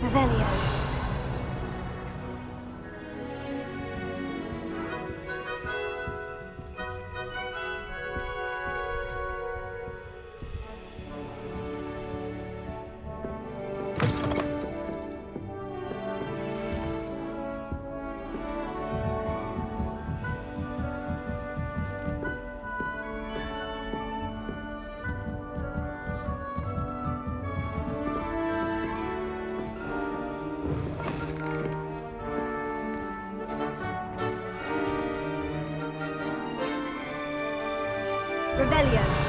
Revelio. Revelio.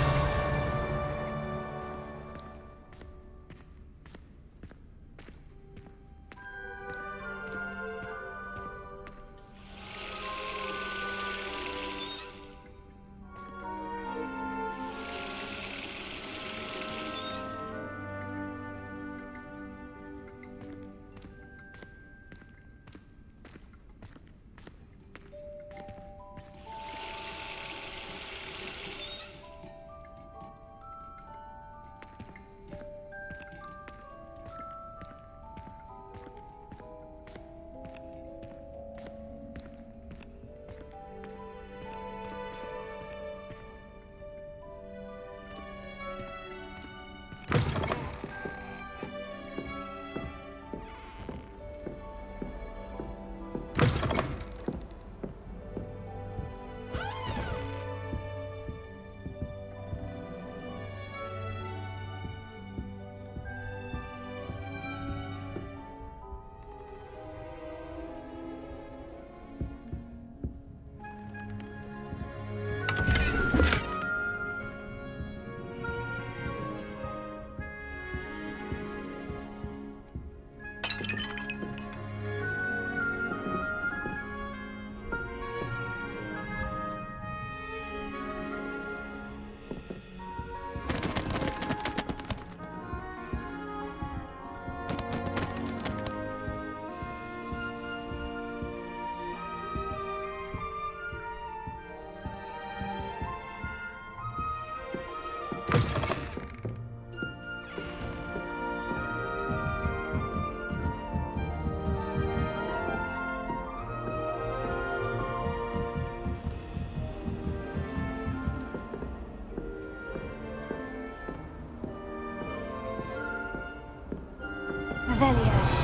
Revelio.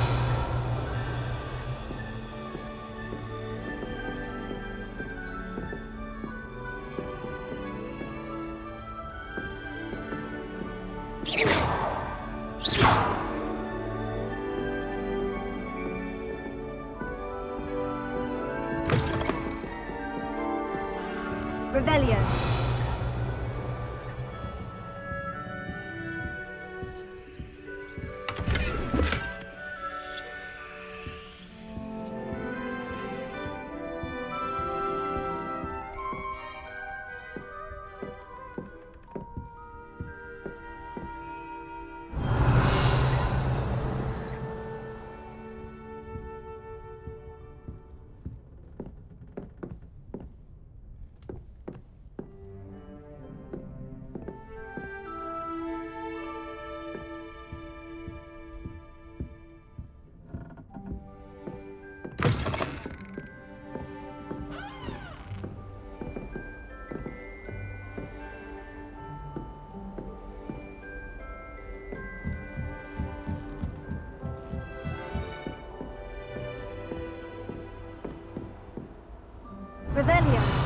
Revelio. Revelio.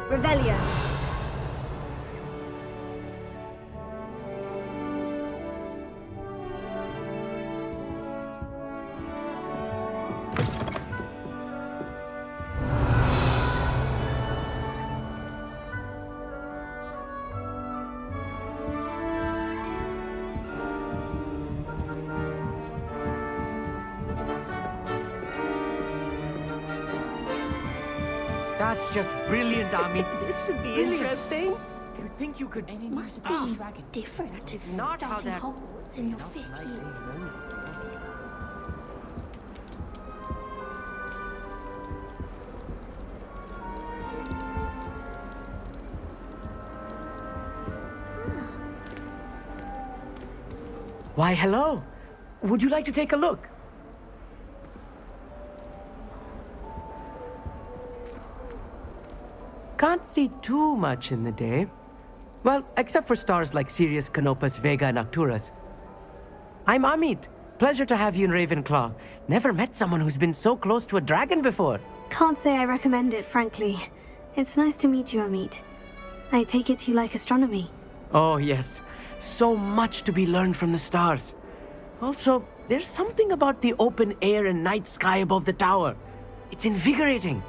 Revelio. That's just brilliant, Amit. This should be Brilliant. interesting. You think you could... Must be different. is not how Starting that- Hogwarts in your 5th year. Why, hello. Would you like to take a look? Can't see too much in the day. Well, except for stars like Sirius, Canopus, Vega, and Arcturus. I'm Amit. Pleasure to have you in Ravenclaw. Never met someone who's been so close to a dragon before. Can't say I recommend it, frankly. It's nice to meet you, Amit. I take it you like astronomy. Oh, yes. So much to be learned from the stars. Also, there's something about the open air and night sky above the tower. It's invigorating.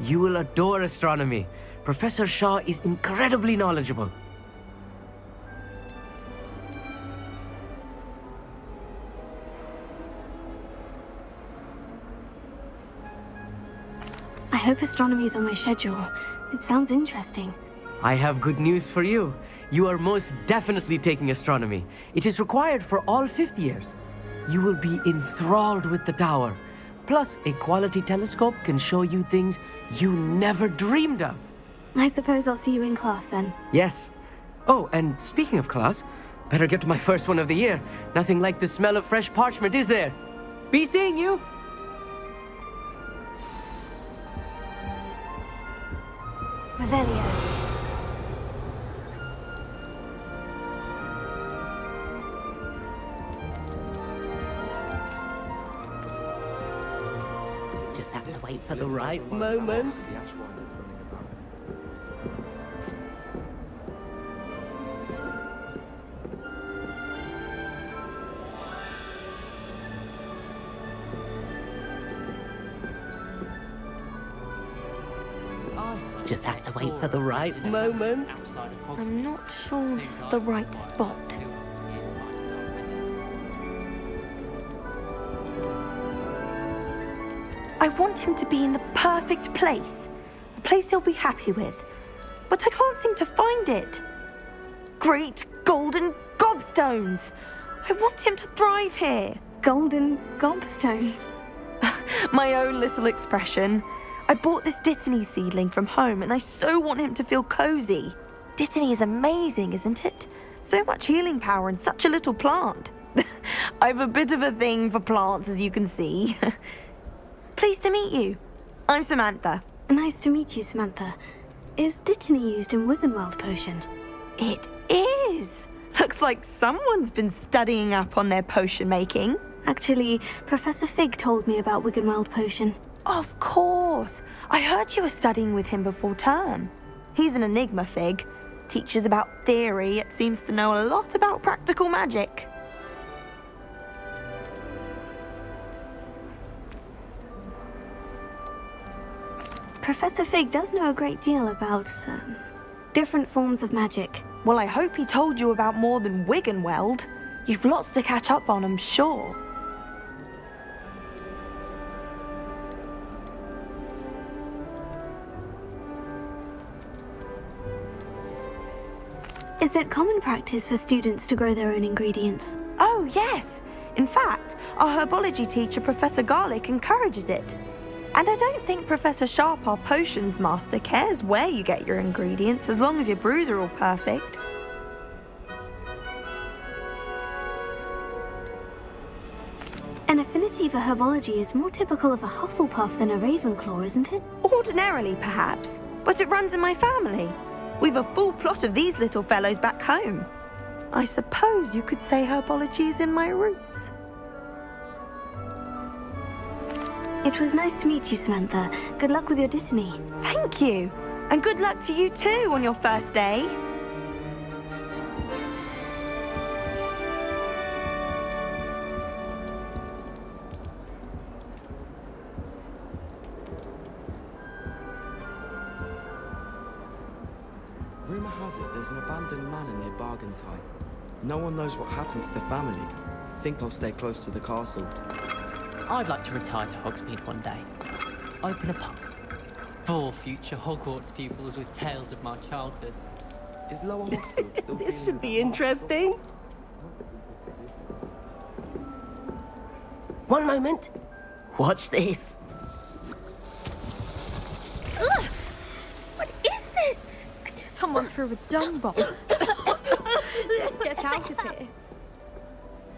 You will adore astronomy. Professor Shaw is incredibly knowledgeable. I hope astronomy's on my schedule. It sounds interesting. I have good news for you. You are most definitely taking astronomy. It is required for all 5th years. You will be enthralled with the tower. Plus, a quality telescope can show you things you never dreamed of. I suppose I'll see you in class then. Yes. Oh, and speaking of class, better get to my first one of the year. Nothing like the smell of fresh parchment, is there? Be seeing you! Revelio. Just have to wait for the right moment. Just have to wait for the right moment. I'm not sure this is the right spot. I want him to be in the perfect place. A place he'll be happy with. But I can't seem to find it. Great golden gobstones! I want him to thrive here. Golden gobstones. My own little expression. I bought this Dittany seedling from home and I so want him to feel cozy. Dittany is amazing, isn't it? So much healing power in such a little plant. I've a bit of a thing for plants, as you can see. Pleased to meet you. I'm Samantha. Nice to meet you, Samantha. Is Dittany used in Wiggenweld potion? It is. Looks like someone's been studying up on their potion making. Actually, Professor Fig told me about Wiggenweld potion. Of course. I heard you were studying with him before term. He's an enigma, Fig. Teaches about theory, yet seems to know a lot about practical magic. Professor Fig does know a great deal about, different forms of magic. Well, I hope he told you about more than Wiggenweld. You've lots to catch up on, I'm sure. Is it common practice for students to grow their own ingredients? Oh, yes. In fact, our herbology teacher, Professor Garlick, encourages it. And I don't think Professor Sharp, our potions master, cares where you get your ingredients, as long as your brews are all perfect. An affinity for herbology is more typical of a Hufflepuff than a Ravenclaw, isn't it? Ordinarily, perhaps, but it runs in my family. We've a full plot of these little fellows back home. I suppose you could say herbology is in my roots. It was nice to meet you, Samantha. Good luck with your Dittany. Thank you. And good luck to you too on your first day. Rumour has it there's an abandoned manor near Bargentine. No one knows what happened to the family. Think I'll stay close to the castle. I'd like to retire to Hogsmeade one day. Open a pub. 4 future Hogwarts pupils with tales of my childhood. Is Lower Hogsfield still This feeling should that be interesting. One moment. Watch this. Ugh! What is this? Someone threw a dung bomb. Let's get out of here.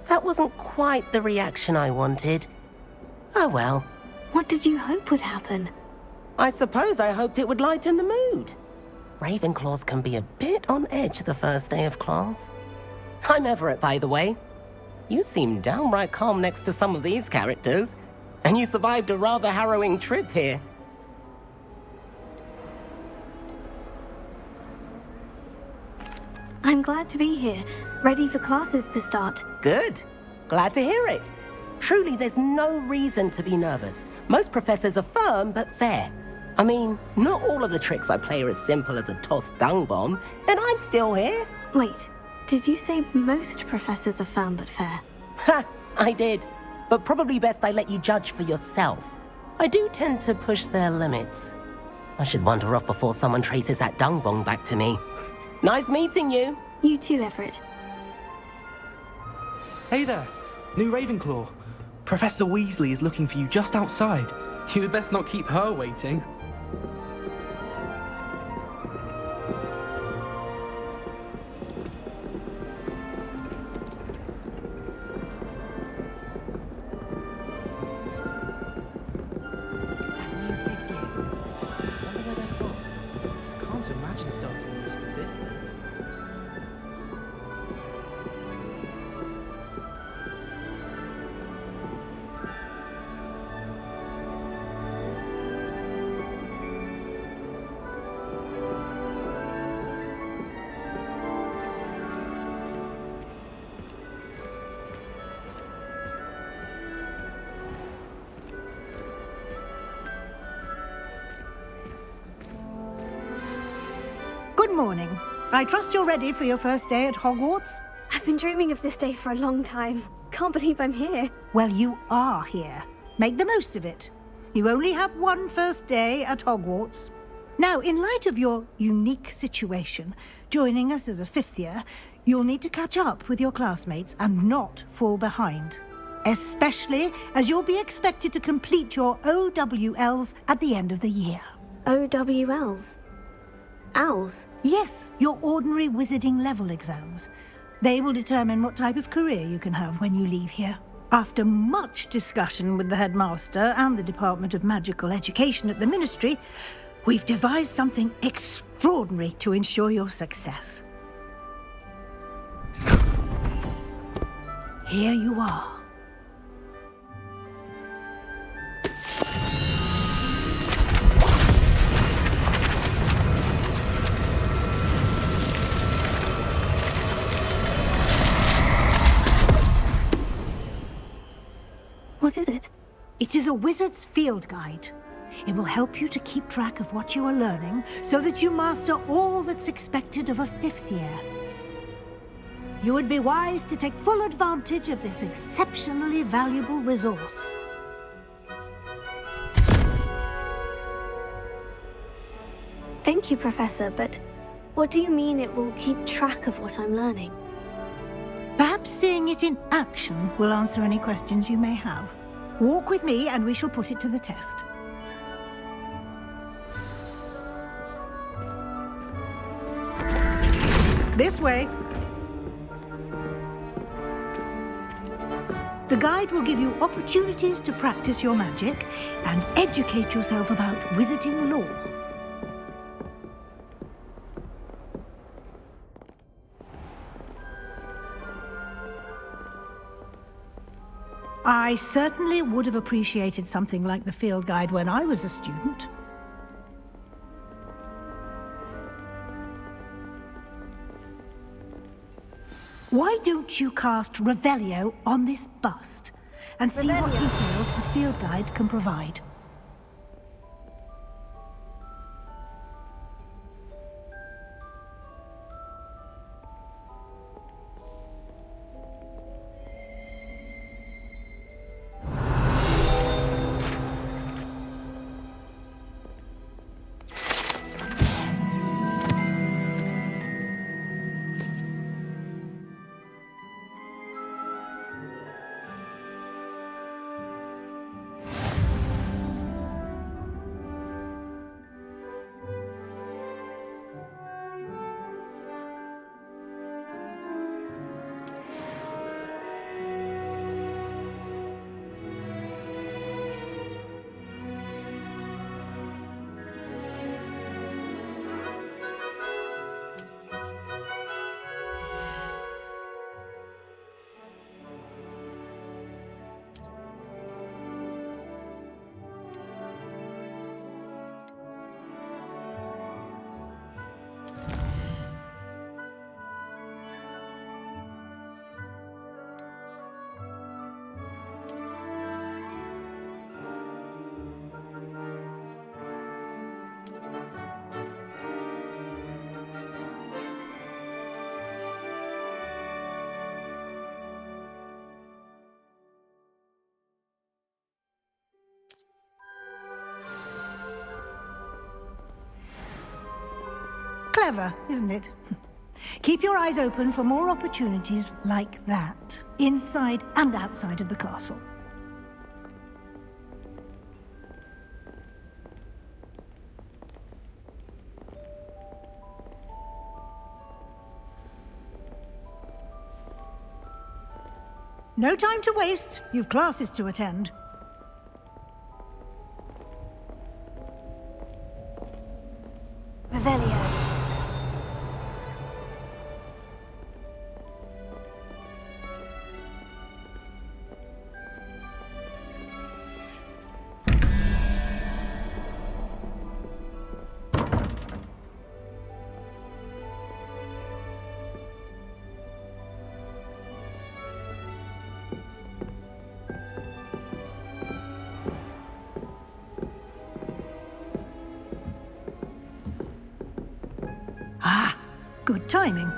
That wasn't quite the reaction I wanted. Oh well. What did you hope would happen? I suppose I hoped it would lighten the mood. Ravenclaws can be a bit on edge the first day of class. I'm Everett, by the way. You seem downright calm next to some of these characters, and you survived a rather harrowing trip here. I'm glad to be here, ready for classes to start. Good. Glad to hear it. Truly, there's no reason to be nervous. Most professors are firm but fair. I mean, not all of the tricks I play are as simple as a tossed dung bomb, and I'm still here. Wait, did you say most professors are firm but fair? Ha! I did. But probably best I let you judge for yourself. I do tend to push their limits. I should wander off before someone traces that dung bomb back to me. Nice meeting you. You too, Everett. Hey there, new Ravenclaw. Professor Weasley is looking for you just outside. You had best not keep her waiting. Can't imagine starting a musical business. Good morning. I trust you're ready for your first day at Hogwarts? I've been dreaming of this day for a long time. Can't believe I'm here. Well, you are here. Make the most of it. You only have one first day at Hogwarts. Now, in light of your unique situation, joining us as a fifth year, you'll need to catch up with your classmates and not fall behind. Especially as you'll be expected to complete your OWLs at the end of the year. OWLs? Owls? Yes, your ordinary wizarding level exams. They will determine what type of career you can have when you leave here. After much discussion with the headmaster and the Department of Magical Education at the Ministry, we've devised something extraordinary to ensure your success. Here you are. What is it? It is a wizard's field guide. It will help you to keep track of what you are learning so that you master all that's expected of a fifth year. You would be wise to take full advantage of this exceptionally valuable resource. Thank you, Professor, but what do you mean it will keep track of what I'm learning? Perhaps seeing it in action will answer any questions you may have. Walk with me and we shall put it to the test. This way. The guide will give you opportunities to practice your magic and educate yourself about wizarding lore. I certainly would have appreciated something like the field guide when I was a student. Why don't you cast Revelio on this bust and see what details the field guide can provide? Clever, isn't it? Keep your eyes open for more opportunities like that, inside and outside of the castle. No time to waste. You've classes to attend. Revelio. Good timing.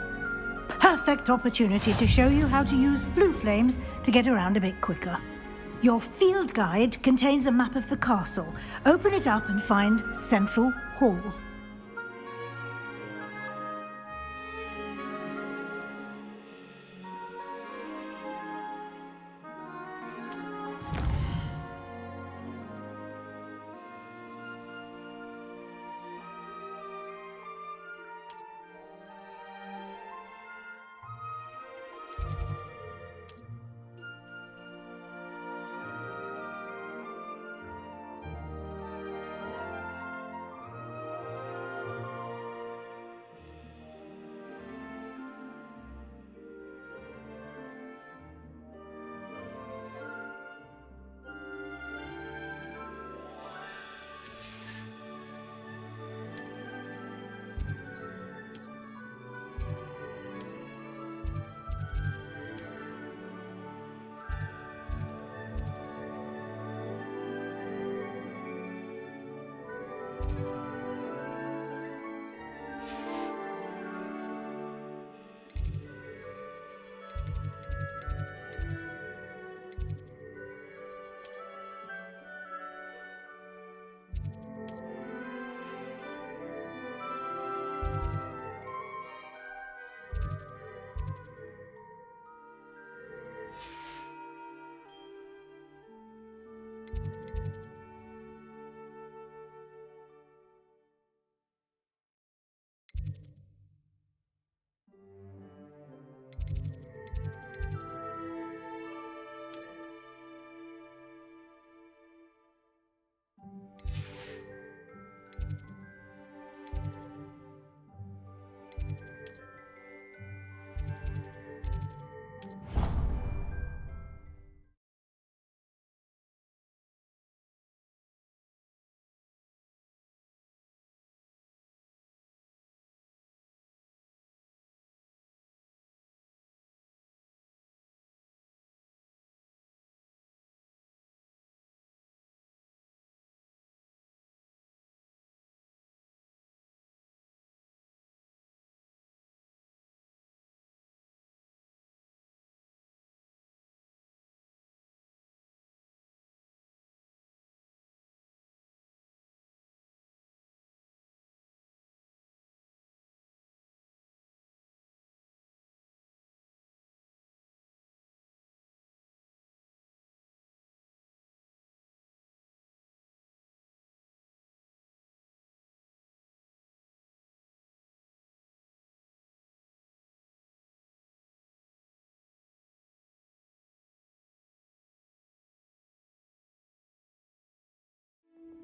Perfect opportunity to show you how to use flue flames to get around a bit quicker. Your field guide contains a map of the castle. Open it up and find Central Hall.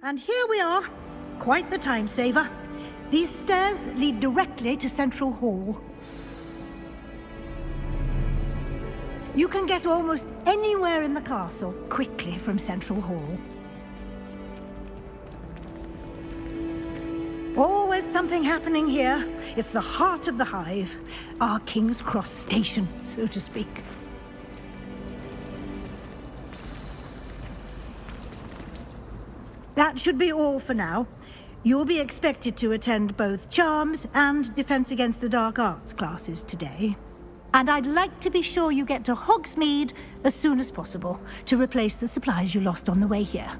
And here we are. Quite the time saver. These stairs lead directly to Central Hall. You can get almost anywhere in the castle quickly from Central Hall. Always something happening here. It's the heart of the hive. Our King's Cross station, so to speak. That should be all for now. You'll be expected to attend both Charms and Defense Against the Dark Arts classes today. And I'd like to be sure you get to Hogsmeade as soon as possible to replace the supplies you lost on the way here.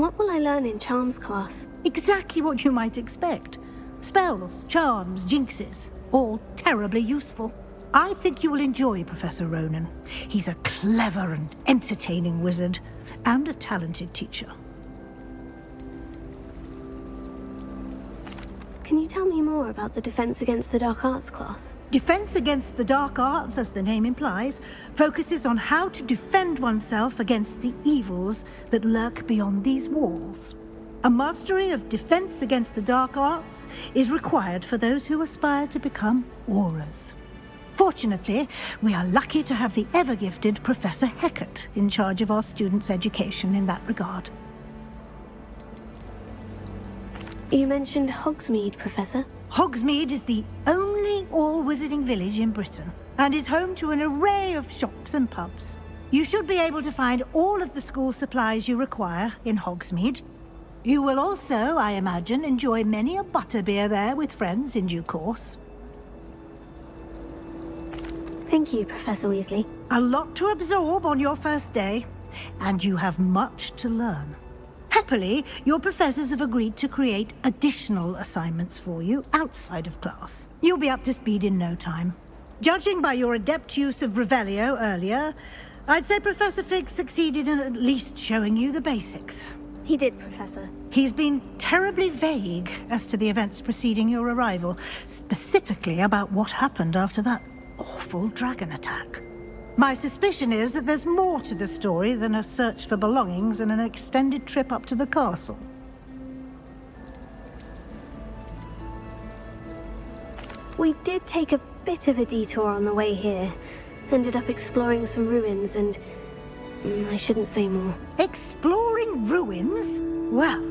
What will I learn in charms class? Exactly what you might expect. Spells, charms, jinxes, all terribly useful. I think you will enjoy Professor Ronan. He's a clever and entertaining wizard, and a talented teacher. Can you tell me more about the Defense Against the Dark Arts class? Defense Against the Dark Arts, as the name implies, focuses on how to defend oneself against the evils that lurk beyond these walls. A mastery of Defense Against the Dark Arts is required for those who aspire to become auras. Fortunately, we are lucky to have the ever-gifted Professor Heckert in charge of our students' education in that regard. You mentioned Hogsmeade, Professor. Hogsmeade is the only all-wizarding village in Britain, and is home to an array of shops and pubs. You should be able to find all of the school supplies you require in Hogsmeade. You will also, I imagine, enjoy many a butterbeer there with friends in due course. Thank you, Professor Weasley. A lot to absorb on your first day, and you have much to learn. Happily, your professors have agreed to create additional assignments for you outside of class. You'll be up to speed in no time. Judging by your adept use of Revelio earlier, I'd say Professor Fig succeeded in at least showing you the basics. He did, Professor. He's been terribly vague as to the events preceding your arrival, specifically about what happened after that awful dragon attack. My suspicion is that there's more to the story than a search for belongings and an extended trip up to the castle. We did take a bit of a detour on the way here. Ended up exploring some ruins and... I shouldn't say more. Exploring ruins? Well,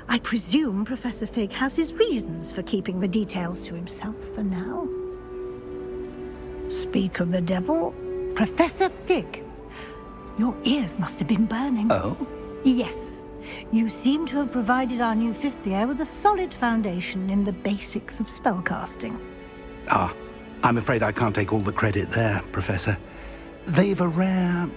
I presume Professor Fig has his reasons for keeping the details to himself for now. Speak of the devil, Professor Fig. Your ears must have been burning. Oh? Yes. You seem to have provided our new fifth year with a solid foundation in the basics of spellcasting. Ah, I'm afraid I can't take all the credit there, Professor. They've a rare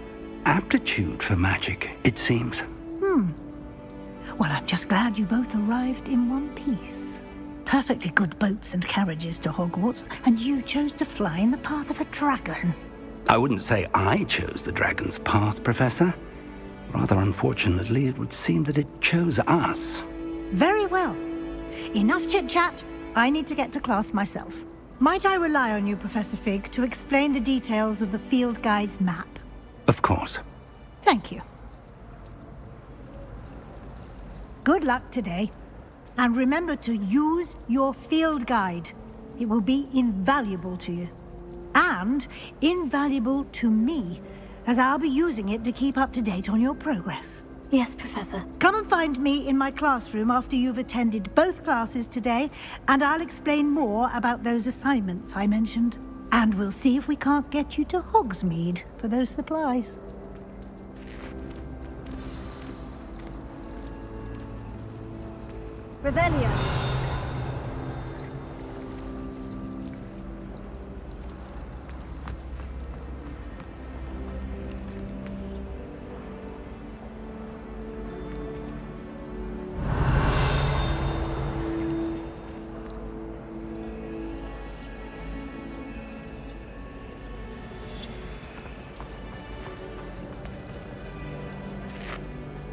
aptitude for magic, it seems. Well, I'm just glad you both arrived in one piece. Perfectly good boats and carriages to Hogwarts, and you chose to fly in the path of a dragon. I wouldn't say I chose the dragon's path, Professor. Rather unfortunately, it would seem that it chose us. Very well. Enough chit-chat. I need to get to class myself. Might I rely on you, Professor Fig, to explain the details of the field guide's map? Of course. Thank you. Good luck today. And remember to use your field guide. It will be invaluable to you. And invaluable to me, as I'll be using it to keep up to date on your progress. Yes, Professor. Come and find me in my classroom after you've attended both classes today, and I'll explain more about those assignments I mentioned. And we'll see if we can't get you to Hogsmeade for those supplies. Revelio.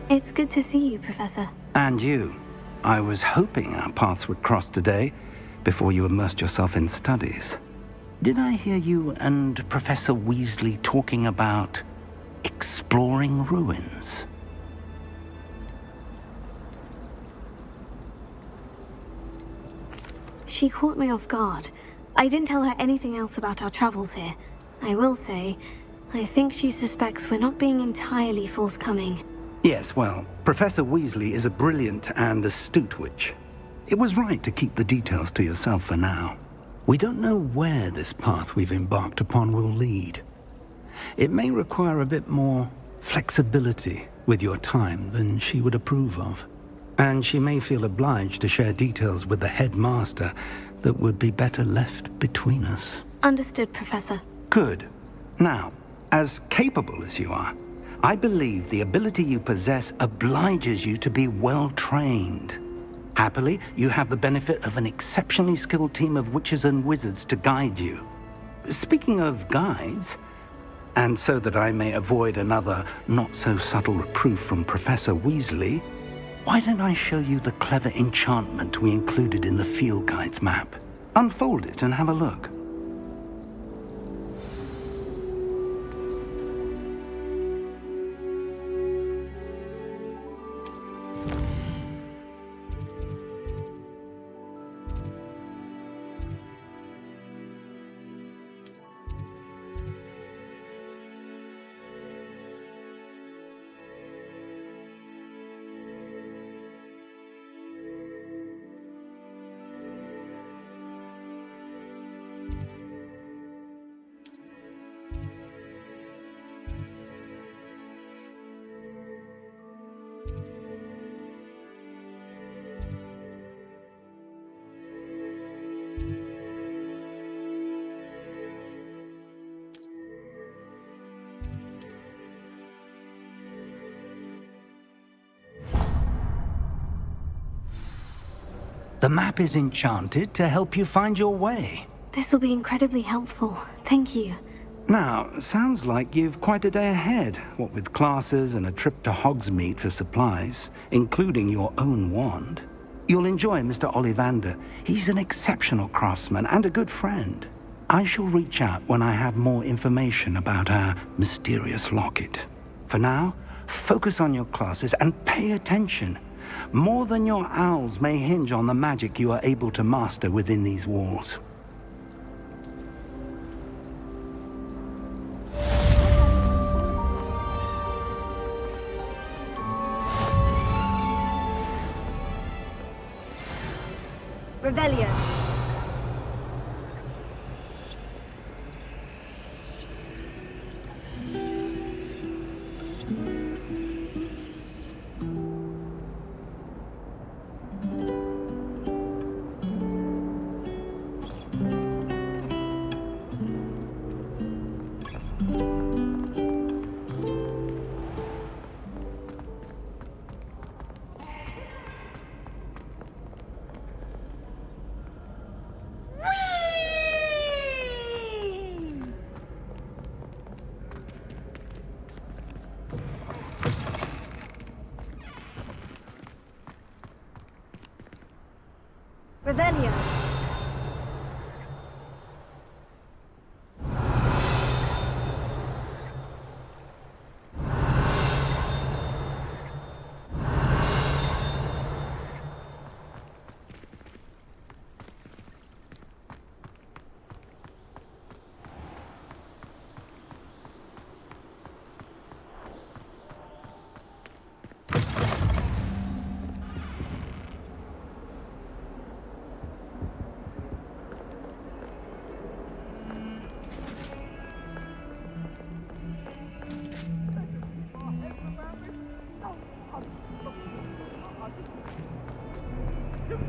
It's good to see you, Professor. And you. I was hoping our paths would cross today, before you immersed yourself in studies. Did I hear you and Professor Weasley talking about exploring ruins? She caught me off guard. I didn't tell her anything else about our travels here. I will say, I think she suspects we're not being entirely forthcoming. Yes, well, Professor Weasley is a brilliant and astute witch. It was right to keep the details to yourself for now. We don't know where this path we've embarked upon will lead. It may require a bit more flexibility with your time than she would approve of. And she may feel obliged to share details with the headmaster that would be better left between us. Understood, Professor. Good. Now, as capable as you are, I believe the ability you possess obliges you to be well-trained. Happily, you have the benefit of an exceptionally skilled team of witches and wizards to guide you. Speaking of guides, and so that I may avoid another not-so-subtle reproof from Professor Weasley, why don't I show you the clever enchantment we included in the field guide's map? Unfold it and have a look. The map is enchanted to help you find your way. This will be incredibly helpful. Thank you. Now, sounds like you've quite a day ahead, what with classes and a trip to Hogsmeade for supplies, including your own wand. You'll enjoy Mr. Ollivander. He's an exceptional craftsman and a good friend. I shall reach out when I have more information about our mysterious locket. For now, focus on your classes and pay attention. More than your owls may hinge on the magic you are able to master within these walls. Revelio. Revelio.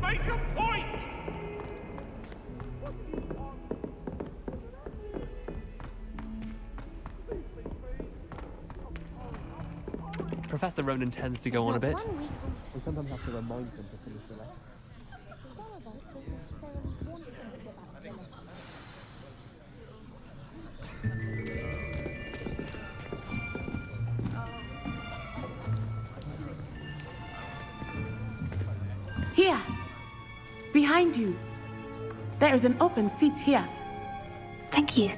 Make a point! Professor Ronan tends to go on a bit. We sometimes have to remind them to finish the lesson. Here, behind you. There is an open seat here. Thank you.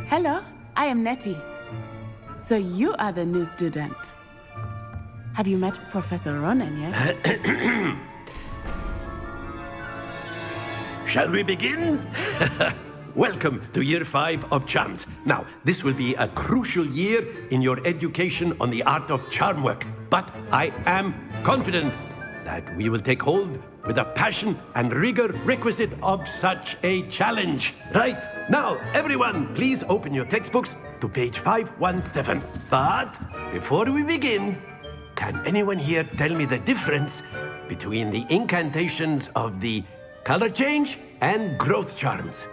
Hello, I am Nettie. So you are the new student. Have you met Professor Ronan yet? Shall we begin? Welcome to Year 5 of Charms. Now, this will be a crucial year in your education on the art of charm work. But I am confident that we will take hold with the passion and rigor requisite of such a challenge. Right, now, everyone, please open your textbooks to page 517. But before we begin, can anyone here tell me the difference between the incantations of the color change and growth charms?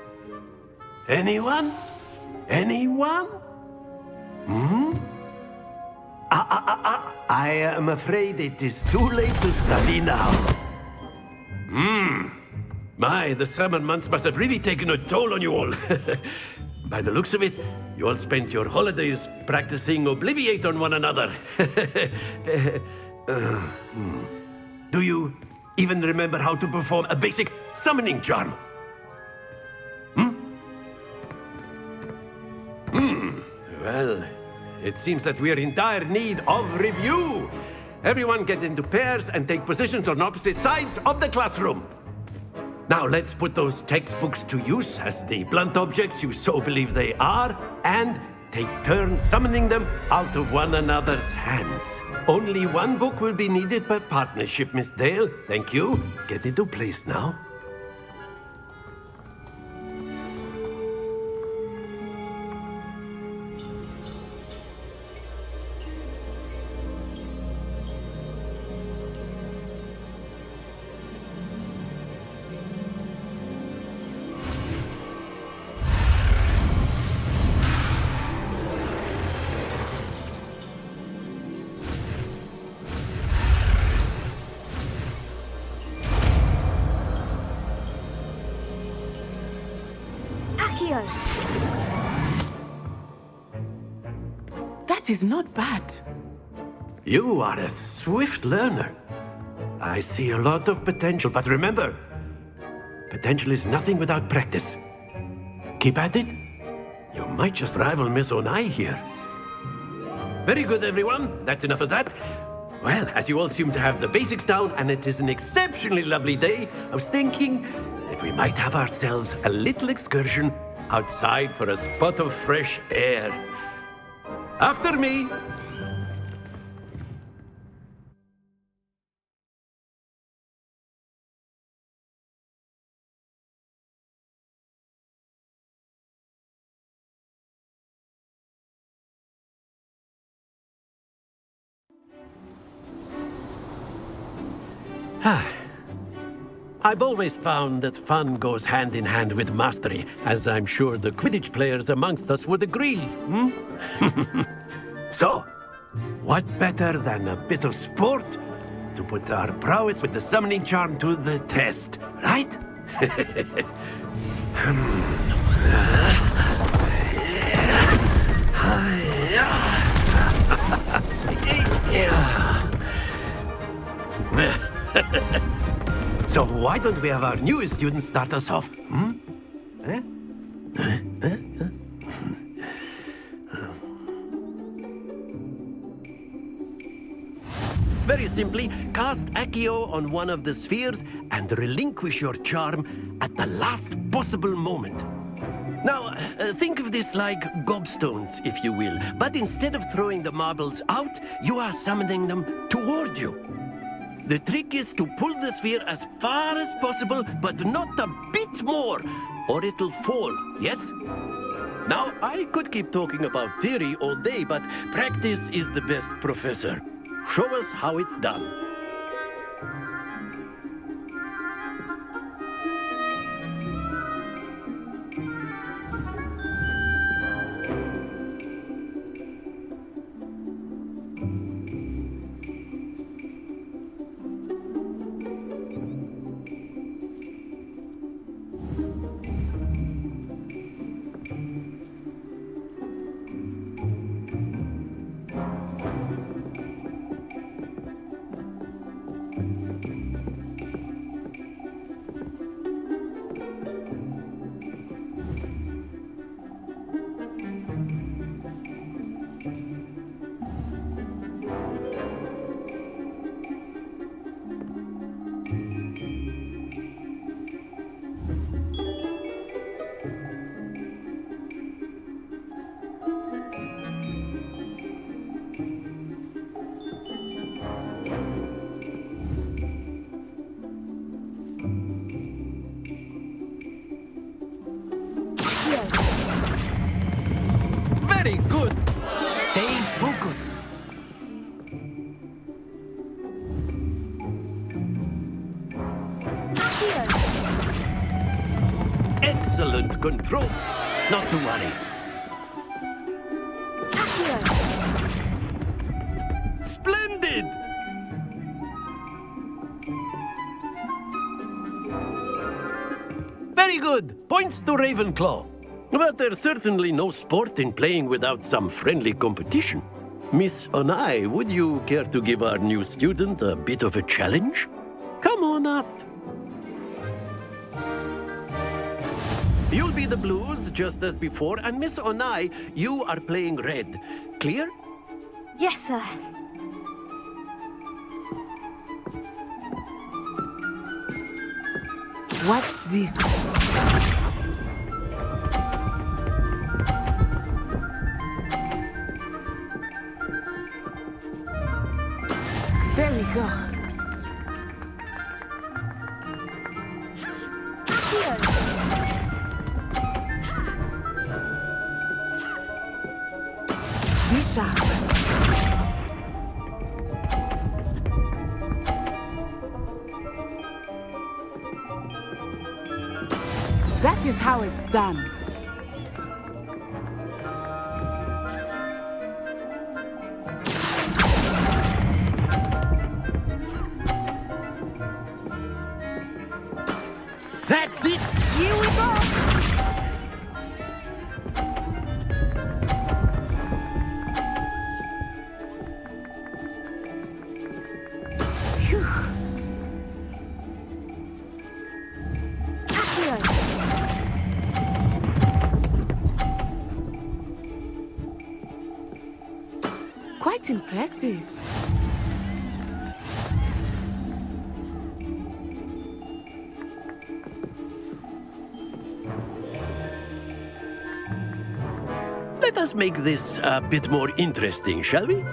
Anyone? Anyone? I am afraid it is too late to study now. My, the summer months must have really taken a toll on you all. By the looks of it, you all spent your holidays practicing Obliviate on one another. Do you even remember how to perform a basic summoning charm? Well, it seems that we are in dire need of review. Everyone get into pairs and take positions on opposite sides of the classroom. Now let's put those textbooks to use as the blunt objects you so believe they are, and take turns summoning them out of one another's hands. Only one book will be needed per partnership, Miss Dale. Thank you. Get into place now. That is not bad. You are a swift learner. I see a lot of potential, but remember, potential is nothing without practice. Keep at it. You might just rival Miss Onai here. Very good, everyone. That's enough of that. Well, as you all seem to have the basics down, and it is an exceptionally lovely day, I was thinking that we might have ourselves a little excursion outside for a spot of fresh air. After me. I've always found that fun goes hand in hand with mastery, as I'm sure the Quidditch players amongst us would agree. So, what better than a bit of sport to put our prowess with the summoning charm to the test, right? So why don't we have our newest student start us off? Very simply, cast Accio on one of the spheres and relinquish your charm at the last possible moment. Now, think of this like gobstones, if you will, but instead of throwing the marbles out, you are summoning them toward you. The trick is to pull the sphere as far as possible, but not a bit more, or it'll fall, yes? Now, I could keep talking about theory all day, but practice is the best professor. Show us how it's done. Very good. Stay focused. Excellent control. Not to worry. did! Very good. Points to Ravenclaw. But there's certainly no sport in playing without some friendly competition. Miss Annoy, would you care to give our new student a bit of a challenge? Come on up. You'll be the blues, just as before, and Miss Annoy, you are playing red. Clear? Yes, sir. Watch this. There we go. Be sharp. That is how it's done. That's it! Here we go! Phew. Quite impressive. Let us make this a bit more interesting, shall we?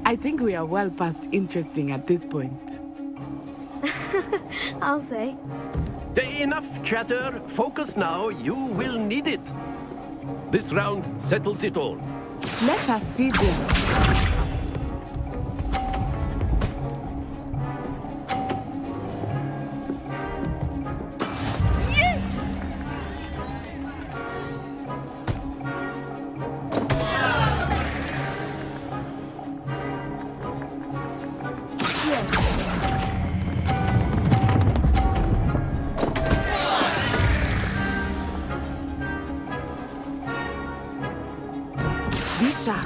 I think we are well past interesting at this point. I'll say. Enough chatter. Focus now. You will need it. This round settles it all. Let us see this. Be sharp.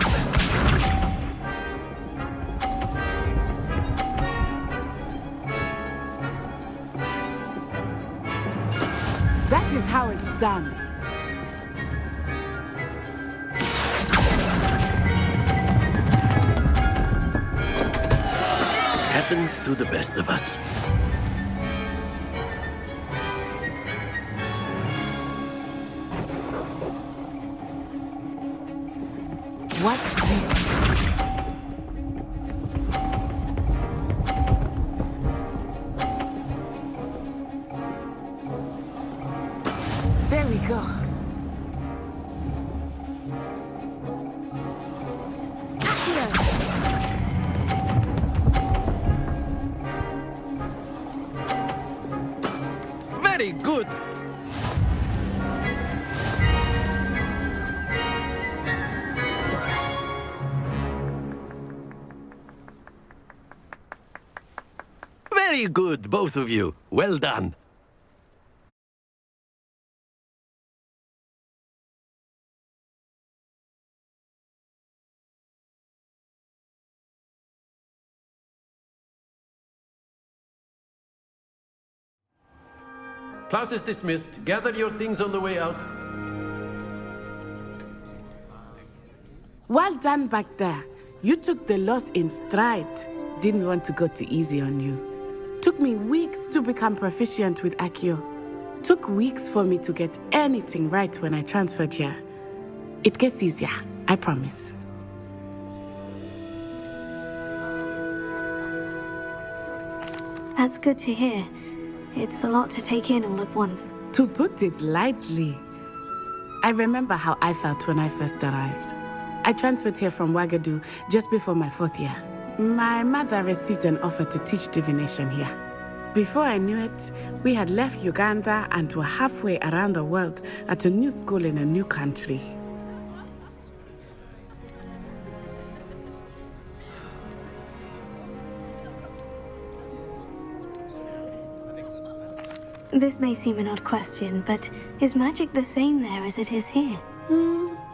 That is how it's done. Happens to the best of us. Watch this. There we go. Very good. Very good, both of you. Well done. Class is dismissed. Gather your things on the way out. Well done back there. You took the loss in stride. Didn't want to go too easy on you. Took me weeks to become proficient with Accio. Took weeks for me to get anything right when I transferred here. It gets easier, I promise. That's good to hear. It's a lot to take in all at once. To put it lightly. I remember how I felt when I first arrived. I transferred here from Wagadu just before my 4th year. My mother received an offer to teach divination here. Before I knew it, we had left Uganda and were halfway around the world at a new school in a new country. This may seem an odd question, but is magic the same there as it is here?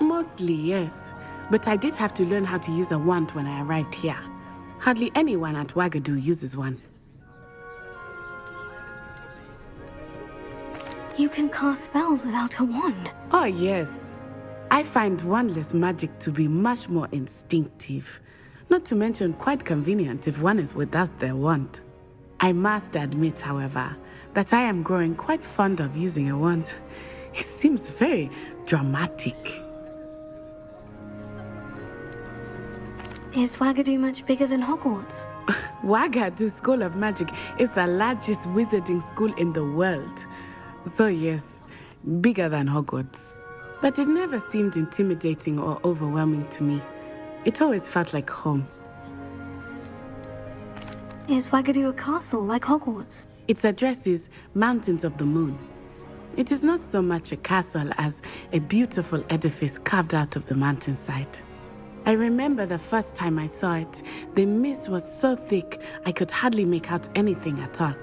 Mostly, yes. But I did have to learn how to use a wand when I arrived here. Hardly anyone at Wagadu uses one. You can cast spells without a wand? Oh, yes. I find wandless magic to be much more instinctive. Not to mention quite convenient if one is without their wand. I must admit, however, that I am growing quite fond of using a wand. It seems very dramatic. Is Wagadu much bigger than Hogwarts? Wagadu School of Magic is the largest wizarding school in the world. So yes, bigger than Hogwarts. But it never seemed intimidating or overwhelming to me. It always felt like home. Is Wagadu a castle like Hogwarts? Its address is Mountains of the Moon. It is not so much a castle as a beautiful edifice carved out of the mountainside. I remember the first time I saw it, the mist was so thick I could hardly make out anything at all.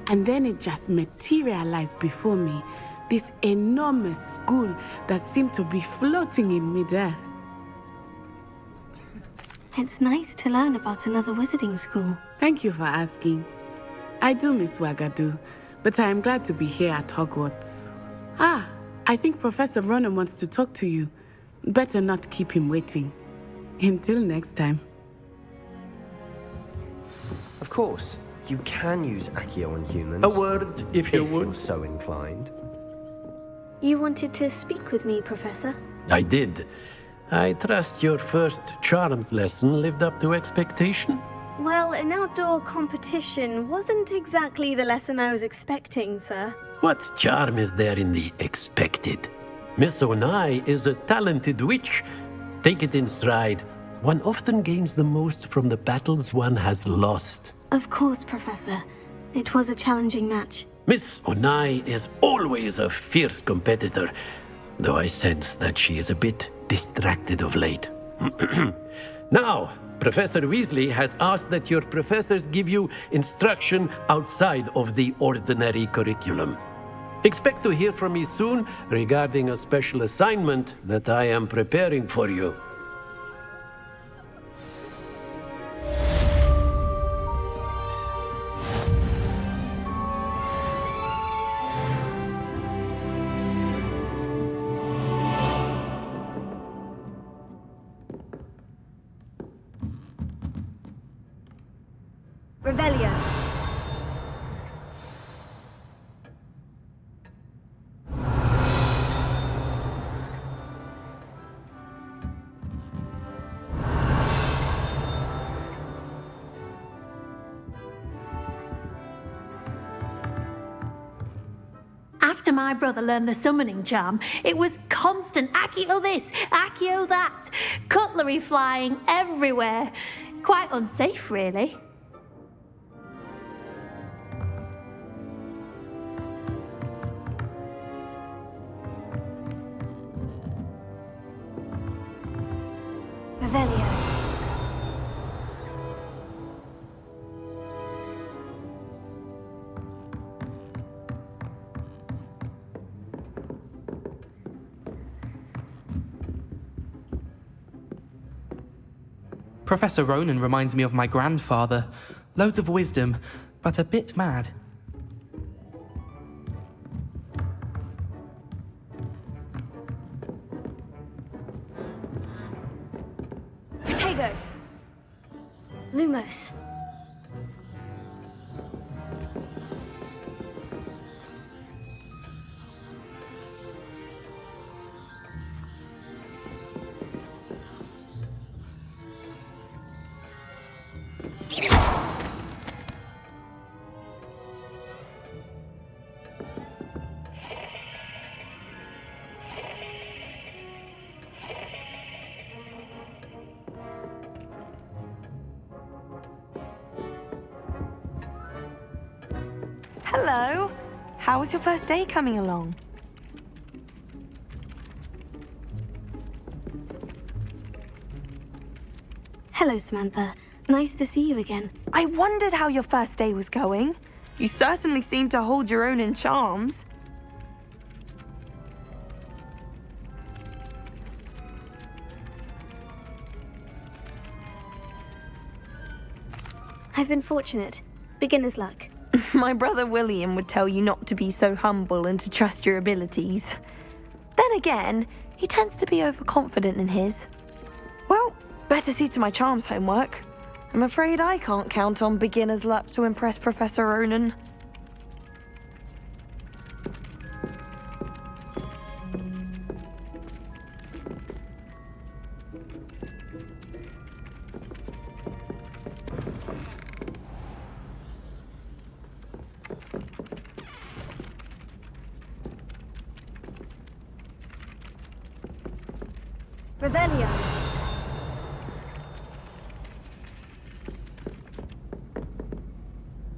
And then it just materialized before me, this enormous school that seemed to be floating in midair. It's nice to learn about another wizarding school. Thank you for asking. I do miss Wagadu, but I am glad to be here at Hogwarts. I think Professor Ronan wants to talk to you. Better not keep him waiting. Until next time. Of course, you can use Accio on humans. A word, if you would. You're so inclined. You wanted to speak with me, Professor? I did. I trust your first charms lesson lived up to expectation? Well, an outdoor competition wasn't exactly the lesson I was expecting, sir. What charm is there in the expected? Miss Onai is a talented witch. Take it in stride. One often gains the most from the battles one has lost. Of course, Professor. It was a challenging match. Miss Onai is always a fierce competitor, though I sense that she is a bit distracted of late. Now, Professor Weasley has asked that your professors give you instruction outside of the ordinary curriculum. Expect to hear from me soon regarding a special assignment that I am preparing for you. Revelio. After my brother learned the summoning charm, it was constant Accio this, Accio that, cutlery flying everywhere. Quite unsafe, really. Revelio. Professor Ronan reminds me of my grandfather. Loads of wisdom, but a bit mad. Protego. Lumos. Hello. How was your first day coming along? Hello, Samantha. Nice to see you again. I wondered how your first day was going. You certainly seem to hold your own in charms. I've been fortunate. Beginner's luck. My brother William would tell you not to be so humble and to trust your abilities. Then again, he tends to be overconfident in his. Well, better see to my charms homework. I'm afraid I can't count on beginner's luck to impress Professor Ronan. Revelio.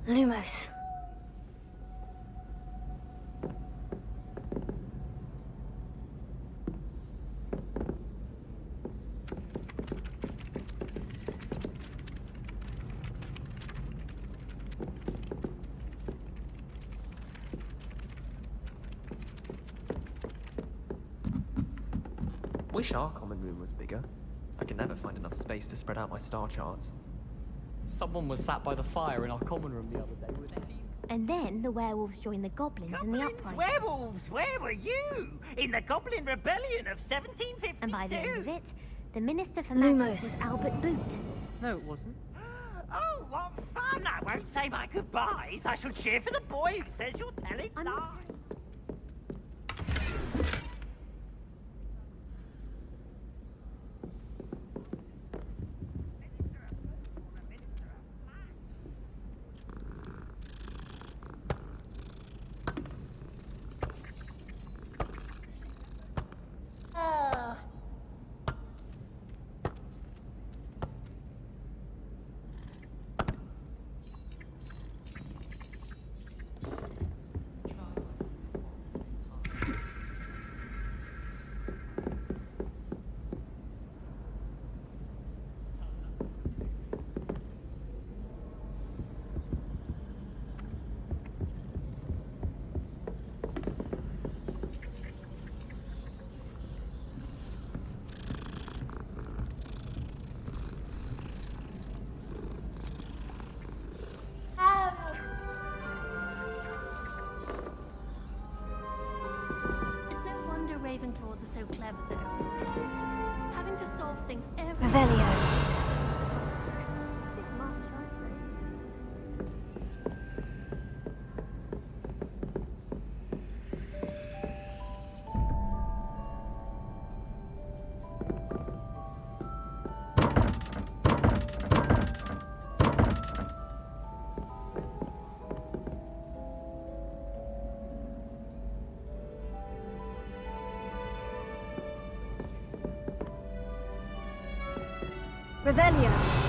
Lumos. Wish our common room was bigger. I can never find enough space to spread out my star charts. Someone was sat by the fire in our common room the other day with And then the werewolves joined the goblins in the uprising. Werewolves, where were you? In the Goblin Rebellion of 1752. And by the end of it, the Minister for Lumos. Magic was Albert Boot. No, it wasn't. Oh, what fun! I won't say my goodbyes. I shall cheer for the boy who says you're telling lies. Ravenclaws are so clever, though, isn't it? Having to solve things every... Revelio. Revelio.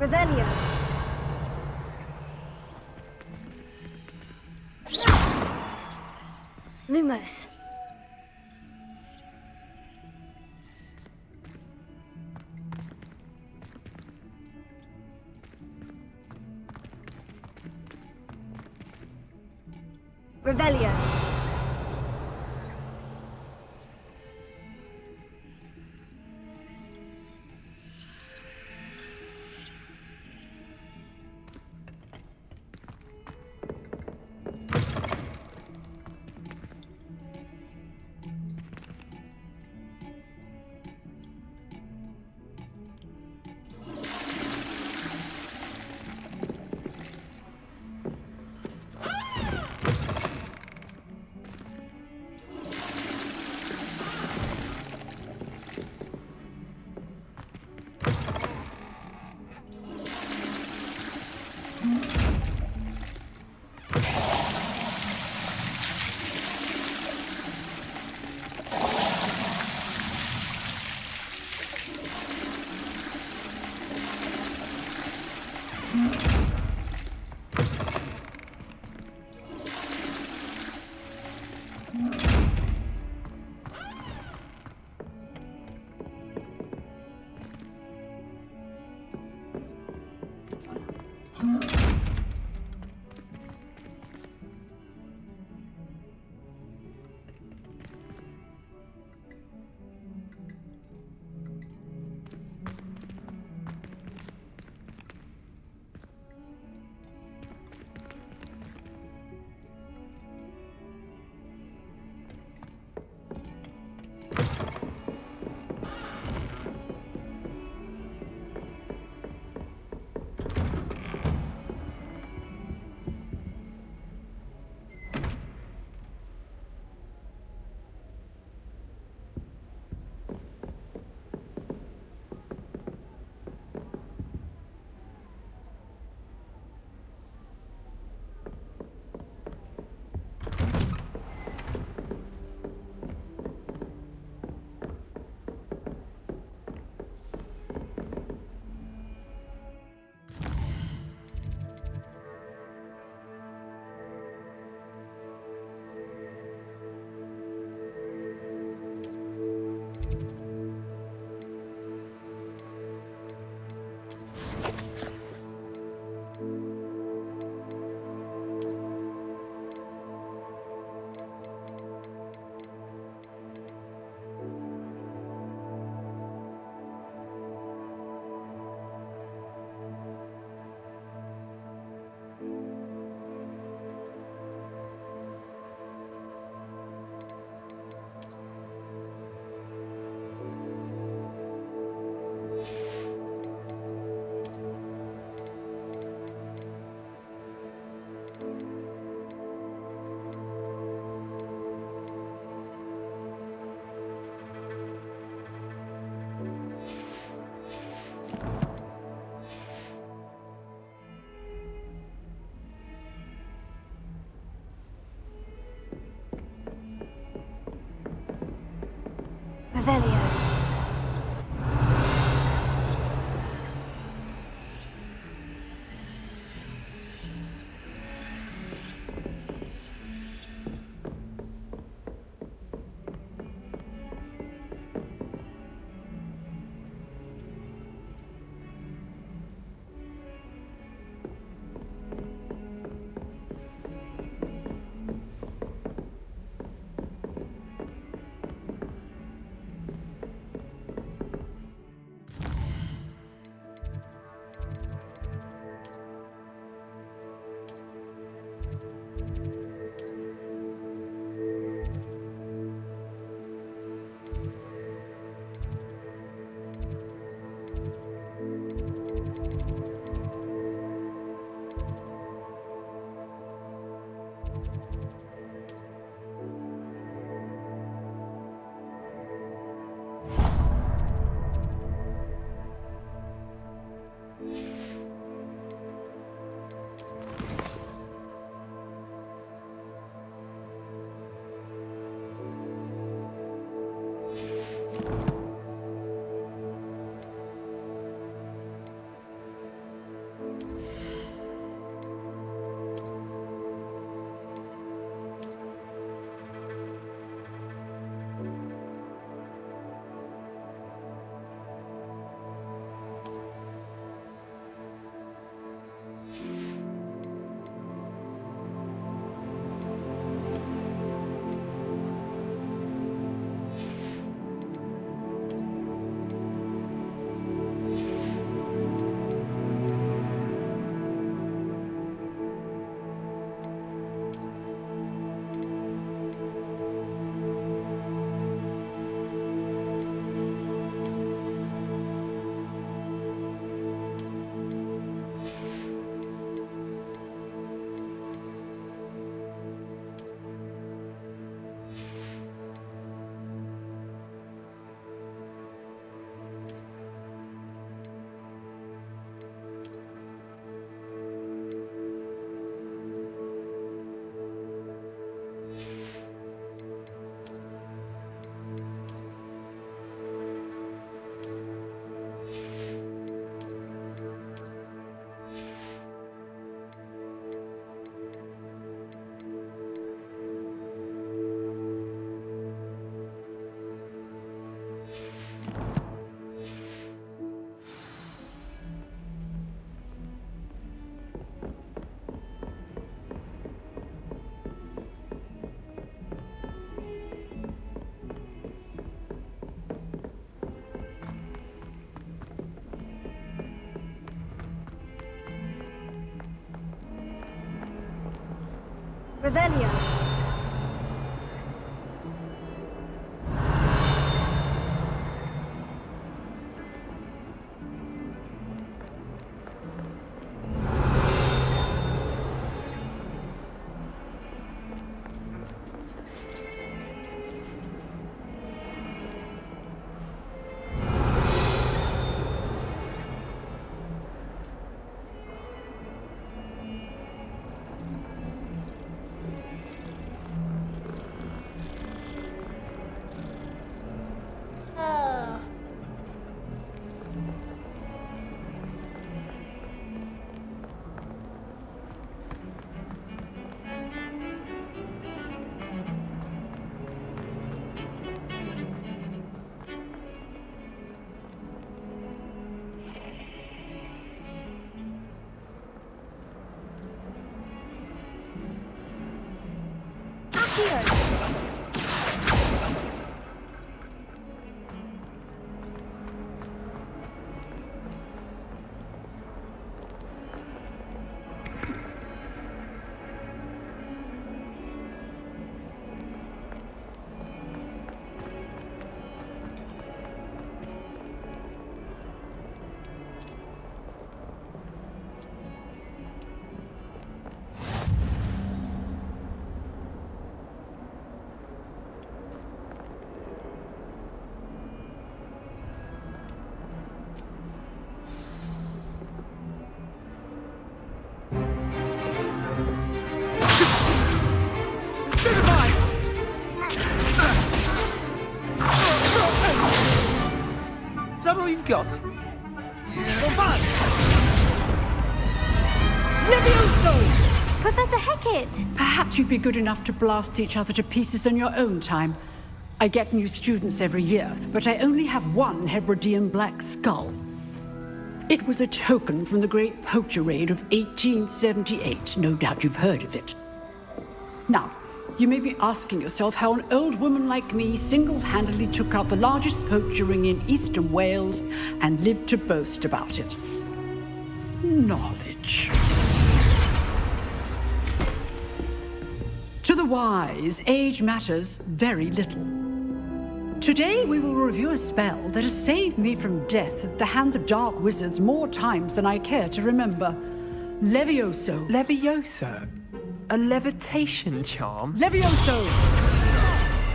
Revelio. Lumos. Revelio. Revelio. Is that all you've got? Levioso! Professor Hecat! Perhaps you'd be good enough to blast each other to pieces in your own time. I get new students every year, but I only have one Hebridean black skull. It was a token from the Great Poacher Raid of 1878. No doubt you've heard of it. Now, you may be asking yourself how an old woman like me single-handedly took out the largest poacher ring in eastern Wales and lived to boast about it. Knowledge. To the wise, age matters very little. Today we will review a spell that has saved me from death at the hands of dark wizards more times than I care to remember. Levioso. Levioso? A levitation charm? Levioso!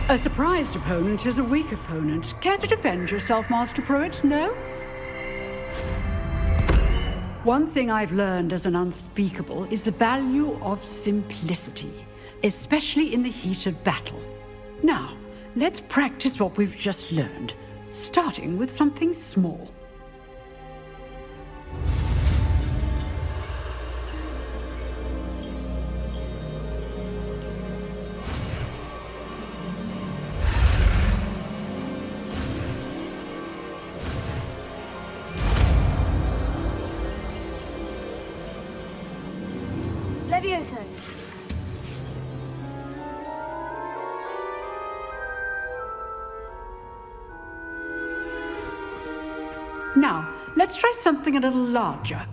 A surprised opponent is a weak opponent. Care to defend yourself, Master Pruitt? No? One thing I've learned as an unspeakable is the value of simplicity, especially in the heat of battle. Now, let's practice what we've just learned, starting with something small. Levioso. Now, let's try something a little larger.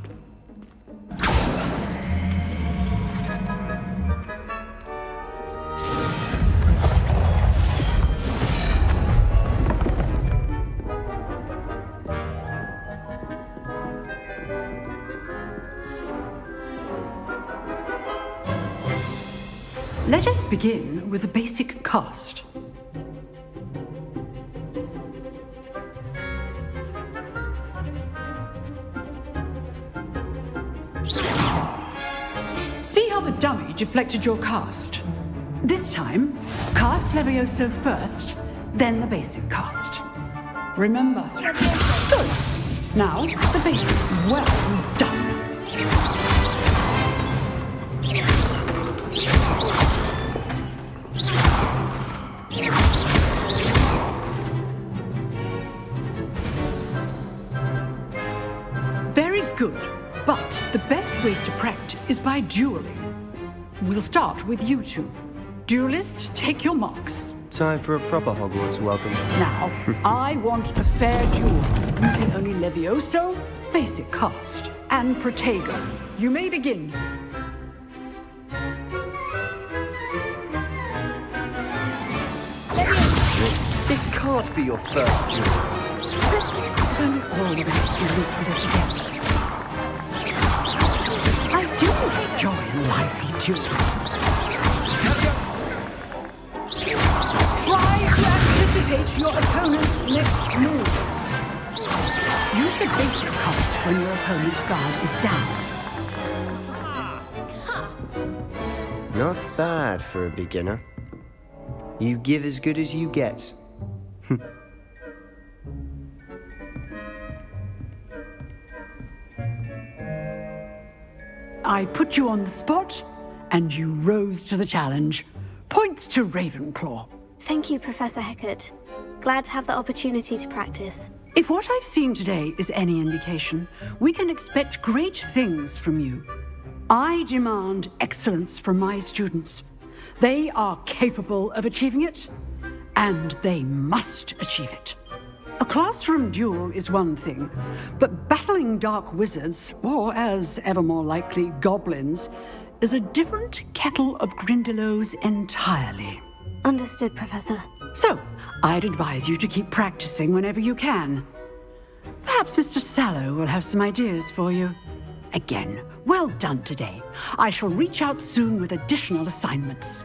Let us begin with the basic cast. See how the dummy deflected your cast? This time, cast Levioso first, then the basic cast. Remember. Good. Now, the basic. Well done. Very good. But the best way to practice is by dueling. We'll start with you two. Duelists, take your marks. Time for a proper Hogwarts welcome. Now, I want a fair duel, using only Levioso, basic cast, and Protego. You may begin. can't be your first duel. If only all of our students would us again. I do take joy in lively duels. Try to anticipate your opponent's next move. Use the basic cost when your opponent's guard is down. Not bad for a beginner. You give as good as you get. I put you on the spot, and you rose to the challenge. Points to Ravenclaw. Thank you, Professor Hecat. Glad to have the opportunity to practice. If what I've seen today is any indication, we can expect great things from you. I demand excellence from my students. They are capable of achieving it, and they must achieve it. A classroom duel is one thing, but battling dark wizards, or as ever more likely, goblins, is a different kettle of Grindylows entirely. Understood, Professor. So, I'd advise you to keep practicing whenever you can. Perhaps Mr. Sallow will have some ideas for you. Again, well done today. I shall reach out soon with additional assignments.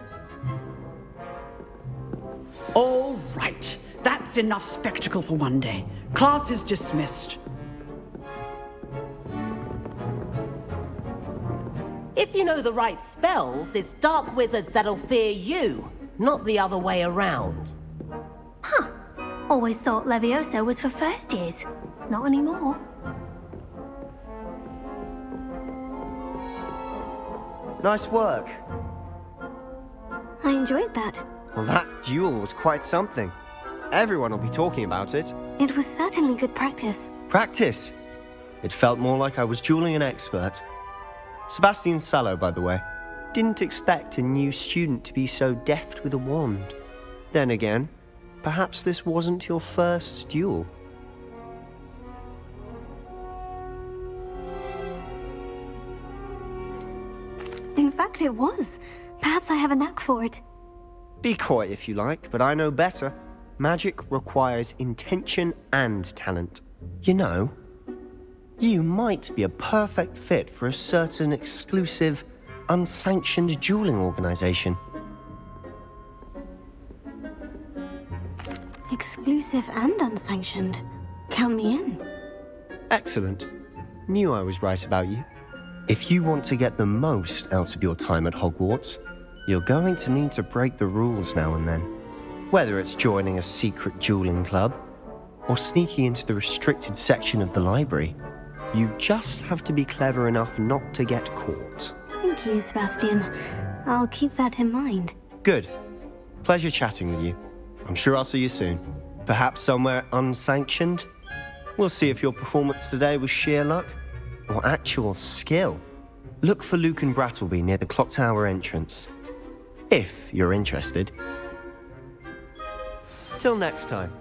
All right. That's enough spectacle for one day. Class is dismissed. If you know the right spells, it's dark wizards that'll fear you, not the other way around. Huh. Always thought Levioso was for first years. Not anymore. Nice work. I enjoyed that. Well, that duel was quite something. Everyone will be talking about it. It was certainly good practice. Practice? It felt more like I was dueling an expert. Sebastian Sallow, by the way. Didn't expect a new student to be so deft with a wand. Then again, perhaps this wasn't your first duel. In fact, it was. Perhaps I have a knack for it. Be coy if you like, but I know better. Magic requires intention and talent. You know, you might be a perfect fit for a certain exclusive, unsanctioned dueling organization. Exclusive and unsanctioned. Count me in. Excellent. Knew I was right about you. If you want to get the most out of your time at Hogwarts, you're going to need to break the rules now and then. Whether it's joining a secret dueling club, or sneaking into the restricted section of the library, you just have to be clever enough not to get caught. Thank you, Sebastian. I'll keep that in mind. Good. Pleasure chatting with you. I'm sure I'll see you soon. Perhaps somewhere unsanctioned? We'll see if your performance today was sheer luck or actual skill. Look for Luke and Brattleby near the clock tower entrance. If you're interested. Till next time.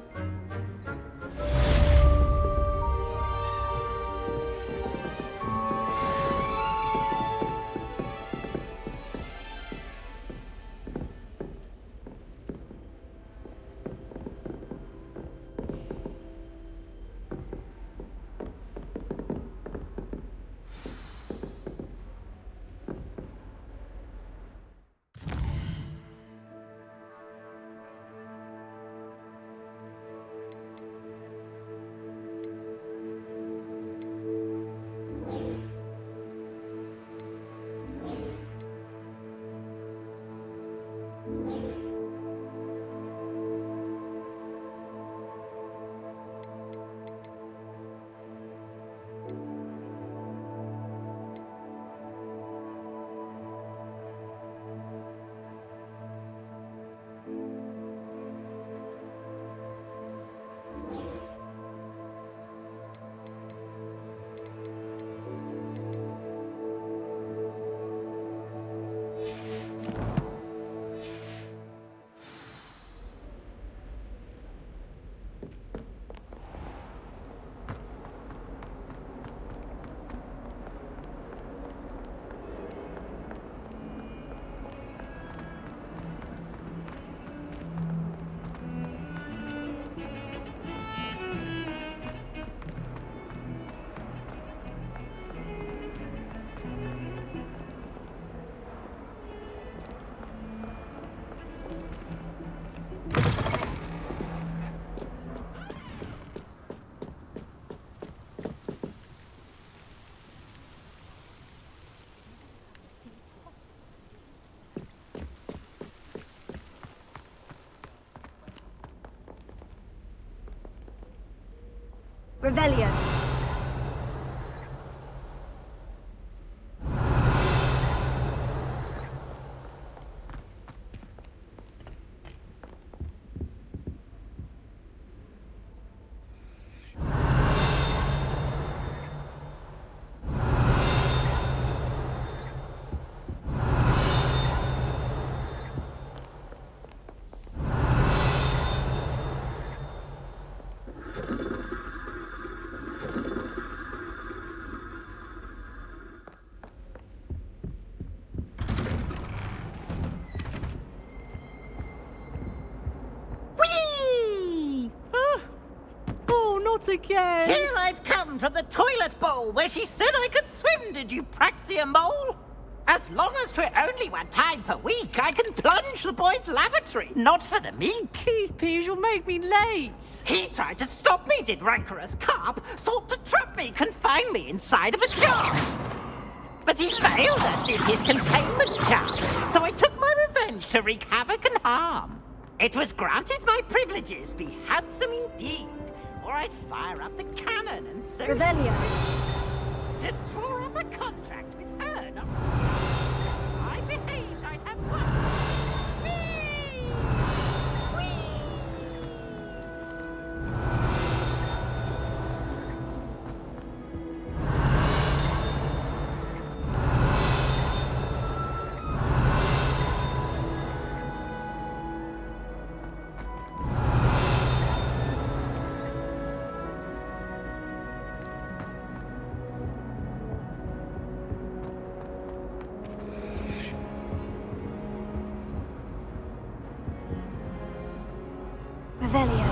Revelio. Whee! Oh, not again! Here I've come from the toilet bowl where she said I could swim, did you praxia mole? As long as for only 1 time per week, I can plunge the boy's lavatory, not for the meek. Please, Peeves, you'll make me late. He tried to stop me, did rancorous carp, sought to trap me, confine me inside of a jar. But he failed and did his containment task, so I took my revenge to wreak havoc and harm. It was granted my privileges be handsome indeed, or I'd fire up the cannon and so... Revelio. To draw up a contract with her, not... I behaved, I'd have won. Whee! Revelio.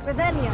Revelio.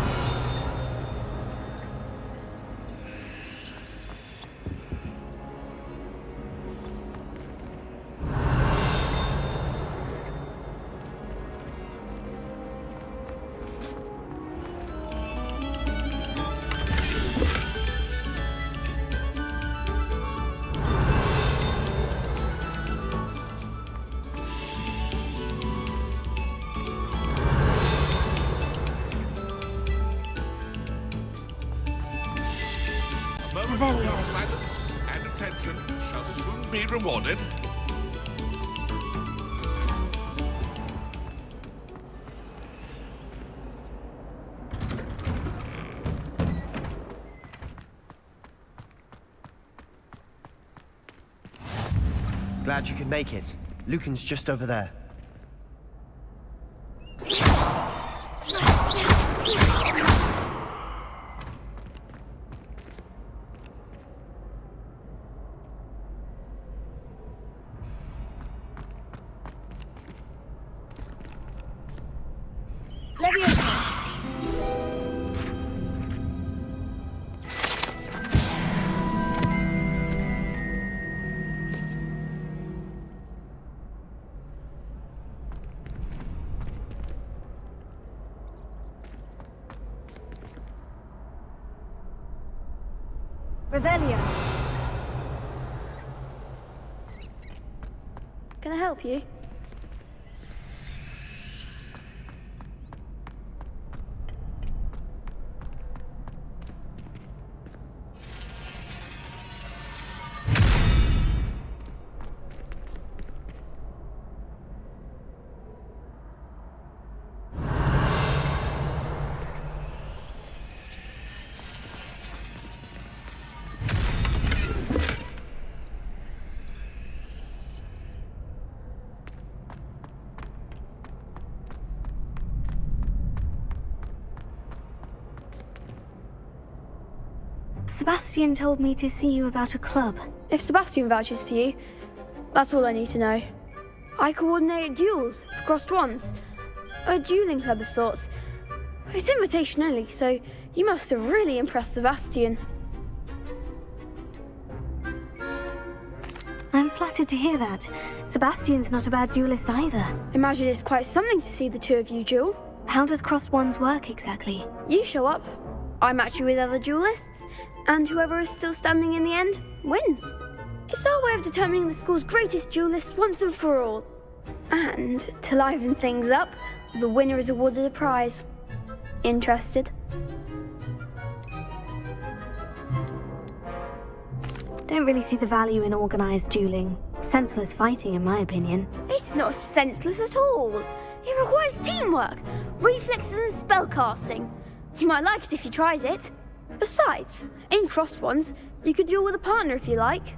Your silence and attention shall soon be rewarded. Glad you could make it. Lucan's just over there. Revelio. Can I help you? Sebastian told me to see you about a club. If Sebastian vouches for you, that's all I need to know. I coordinate duels for crossed wands. A dueling club of sorts. It's invitation only, so you must have really impressed Sebastian. I'm flattered to hear that. Sebastian's not a bad duelist either. Imagine it's quite something to see the two of you duel. How does cross ones work exactly? You show up, I match you with other duelists, and whoever is still standing in the end wins. It's our way of determining the school's greatest duelist once and for all. And to liven things up, the winner is awarded a prize. Interested? Don't really see the value in organized dueling. Senseless fighting, in my opinion. It's not senseless at all. It requires teamwork, reflexes and spellcasting. You might like it if you tried it. Besides, in crossed ones, you can duel with a partner if you like.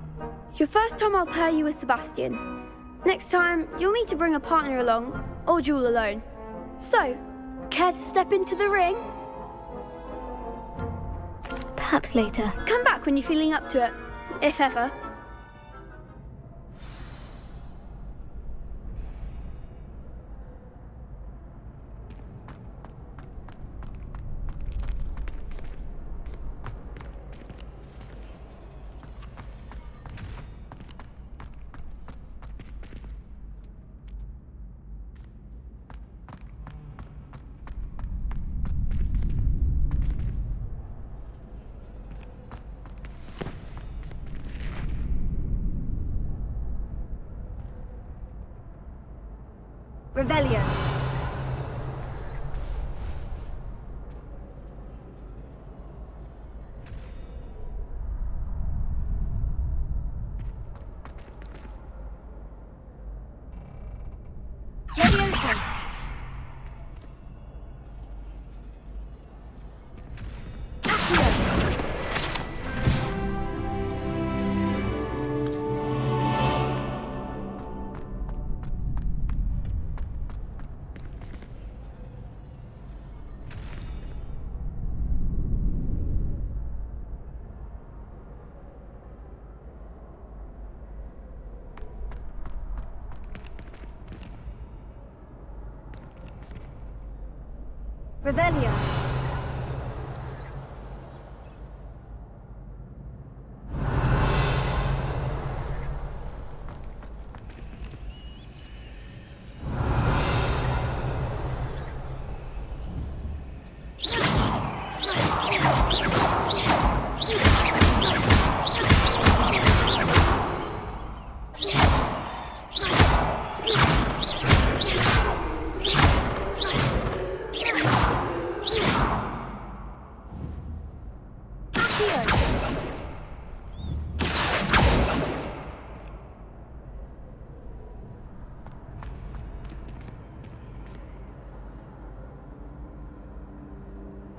Your first time I'll pair you with Sebastian. Next time, you'll need to bring a partner along, or duel alone. So, care to step into the ring? Perhaps later. Come back when you're feeling up to it, if ever. Revelio. Levioso. Revelio.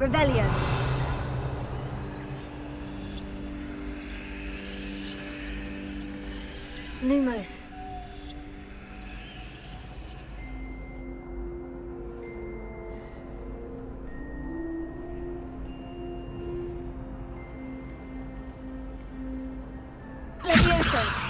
Revelio. Lumos. Levioso.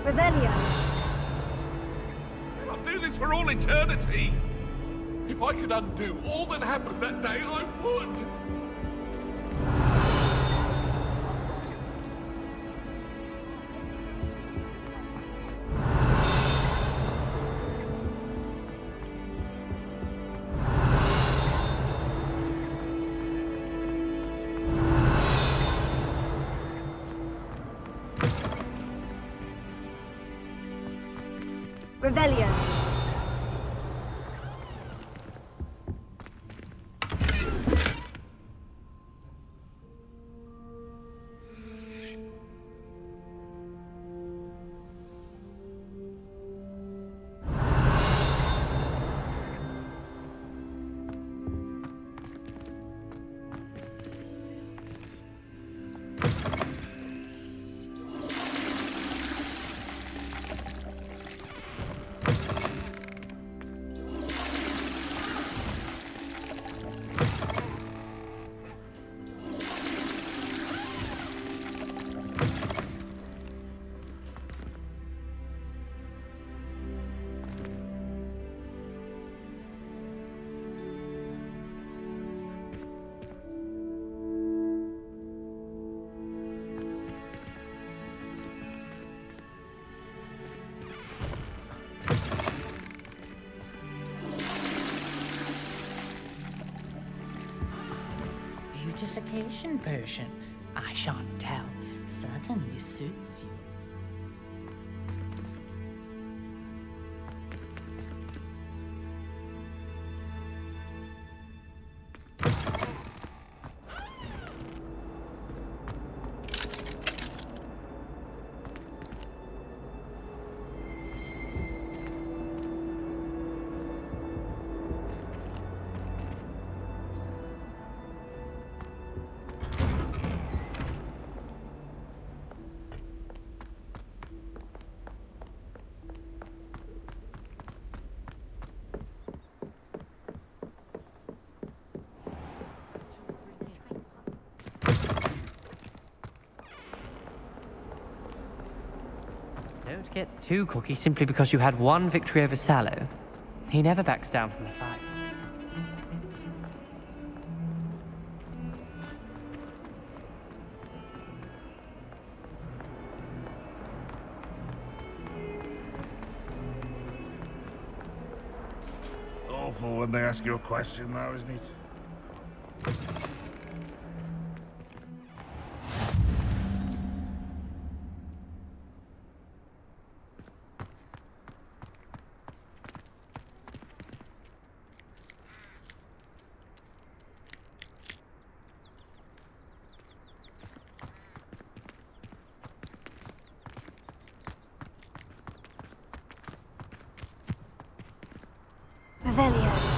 Revelio. I'll do this for all eternity. If I could undo all that happened that day, I would. Revelio. Beautification potion. I shan't tell. Certainly suits you. Don't get too cocky simply because you had one victory over Sallow. He never backs down from the fight. Awful when they ask you a question now, isn't it? Revelio.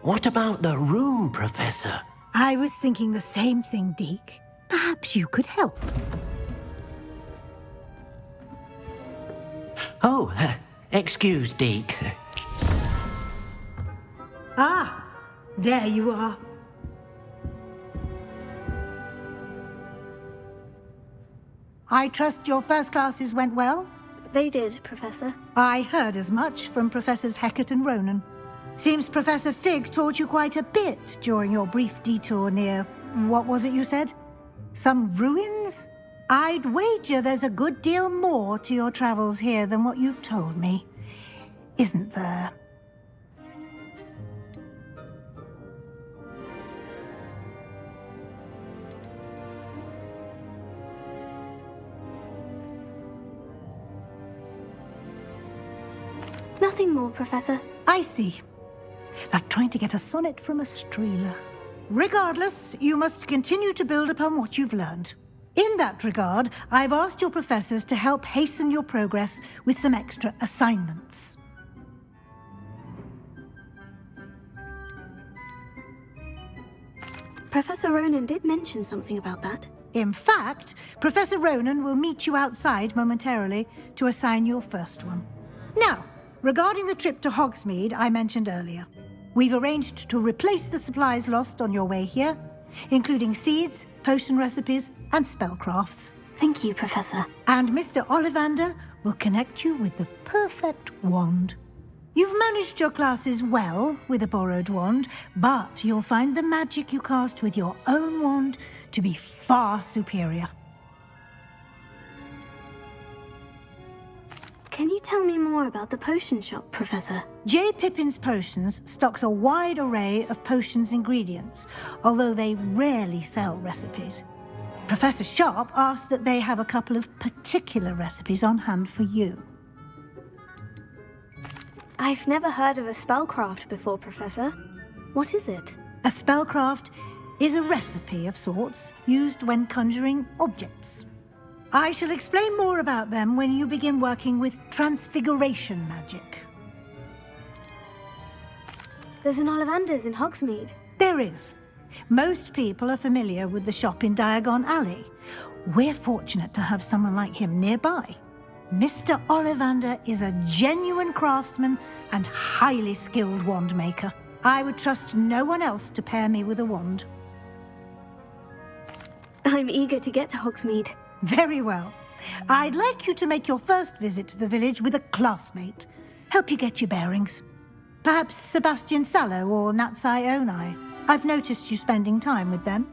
What about the room, Professor? I was thinking the same thing, Deke. Perhaps you could help. Oh, excuse, Deke. Ah, there you are. I trust your first classes went well? They did, Professor. I heard as much from Professors Hecat and Ronan. Seems Professor Fig taught you quite a bit during your brief detour near... what was it you said? Some ruins? I'd wager there's a good deal more to your travels here than what you've told me. Isn't there? Nothing more, Professor. I see. Like trying to get a sonnet from a streeler. Regardless, you must continue to build upon what you've learned. In that regard, I've asked your professors to help hasten your progress with some extra assignments. Professor Ronan did mention something about that. In fact, Professor Ronan will meet you outside momentarily to assign your first one. Now, regarding the trip to Hogsmeade I mentioned earlier, we've arranged to replace the supplies lost on your way here, including seeds, potion recipes, and spellcrafts. Thank you, Professor. And Mr. Ollivander will connect you with the perfect wand. You've managed your classes well with a borrowed wand, but you'll find the magic you cast with your own wand to be far superior. Can you tell me more about the potion shop, Professor? J. Pippin's Potions stocks a wide array of potions ingredients, although they rarely sell recipes. Professor Sharp asks that they have a couple of particular recipes on hand for you. I've never heard of a spellcraft before, Professor. What is it? A spellcraft is a recipe of sorts used when conjuring objects. I shall explain more about them when you begin working with transfiguration magic. There's an Ollivander's in Hogsmeade. There is. Most people are familiar with the shop in Diagon Alley. We're fortunate to have someone like him nearby. Mr. Ollivander is a genuine craftsman and highly skilled wand maker. I would trust no one else to pair me with a wand. I'm eager to get to Hogsmeade. Very well. I'd like you to make your first visit to the village with a classmate. Help you get your bearings. Perhaps Sebastian Sallow or Natsai Onai. I've noticed you spending time with them.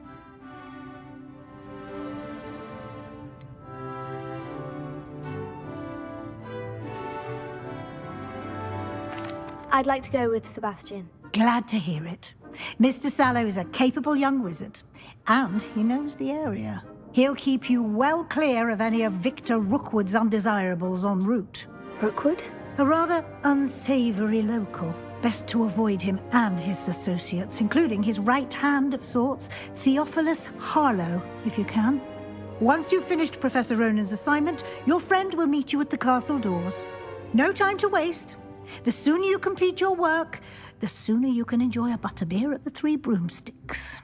I'd like to go with Sebastian. Glad to hear it. Mr. Sallow is a capable young wizard, and he knows the area. He'll keep you well clear of any of Victor Rookwood's undesirables en route. Rookwood? A rather unsavory local. Best to avoid him and his associates, including his right hand of sorts, Theophilus Harlow, if you can. Once you've finished Professor Ronan's assignment, your friend will meet you at the castle doors. No time to waste. The sooner you complete your work, the sooner you can enjoy a butterbeer at the Three Broomsticks.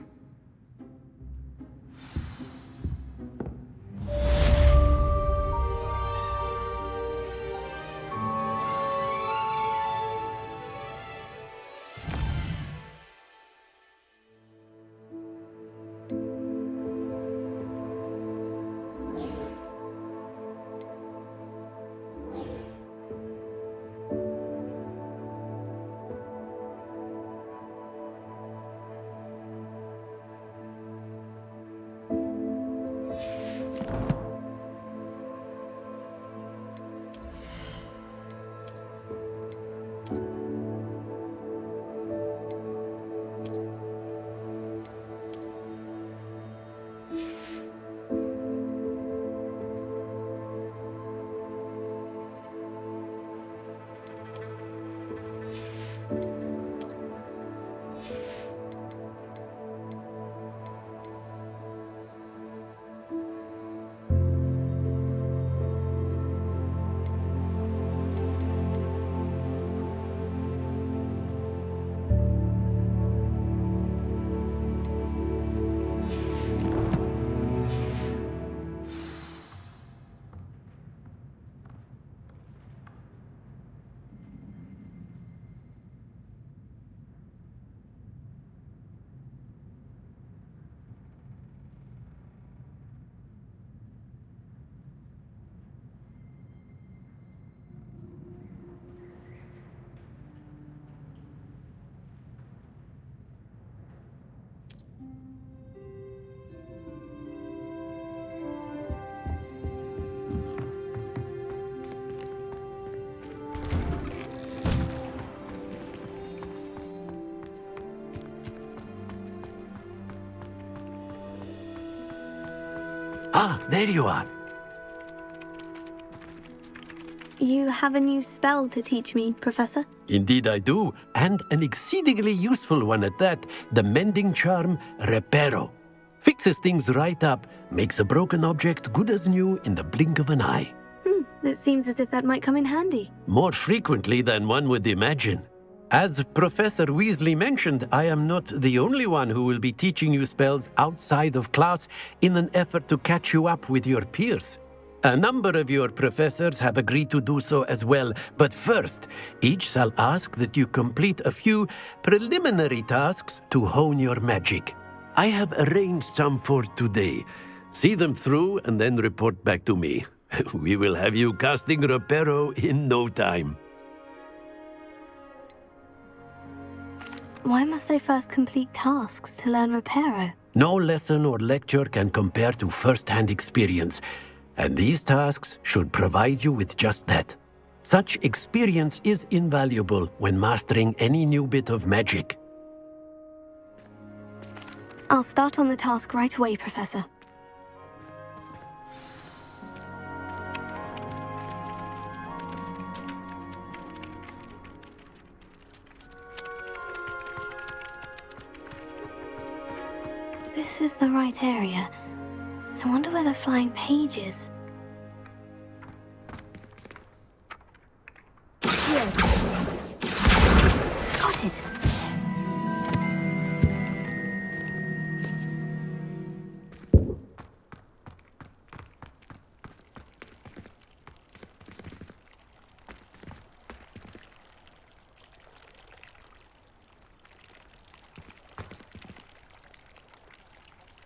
Ah, there you are. You have a new spell to teach me, Professor? Indeed I do, and an exceedingly useful one at that, the mending charm Reparo. Fixes things right up, makes a broken object good as new in the blink of an eye. It seems as if that might come in handy. More frequently than one would imagine. As Professor Weasley mentioned, I am not the only one who will be teaching you spells outside of class in an effort to catch you up with your peers. A number of your professors have agreed to do so as well, but first, each shall ask that you complete a few preliminary tasks to hone your magic. I have arranged some for today. See them through and then report back to me. We will have you casting Reparo in no time. Why must I first complete tasks to learn Reparo? No lesson or lecture can compare to first-hand experience, and these tasks should provide you with just that. Such experience is invaluable when mastering any new bit of magic. I'll start on the task right away, Professor. This is the right area. I wonder where the flying page is. Here. Got it.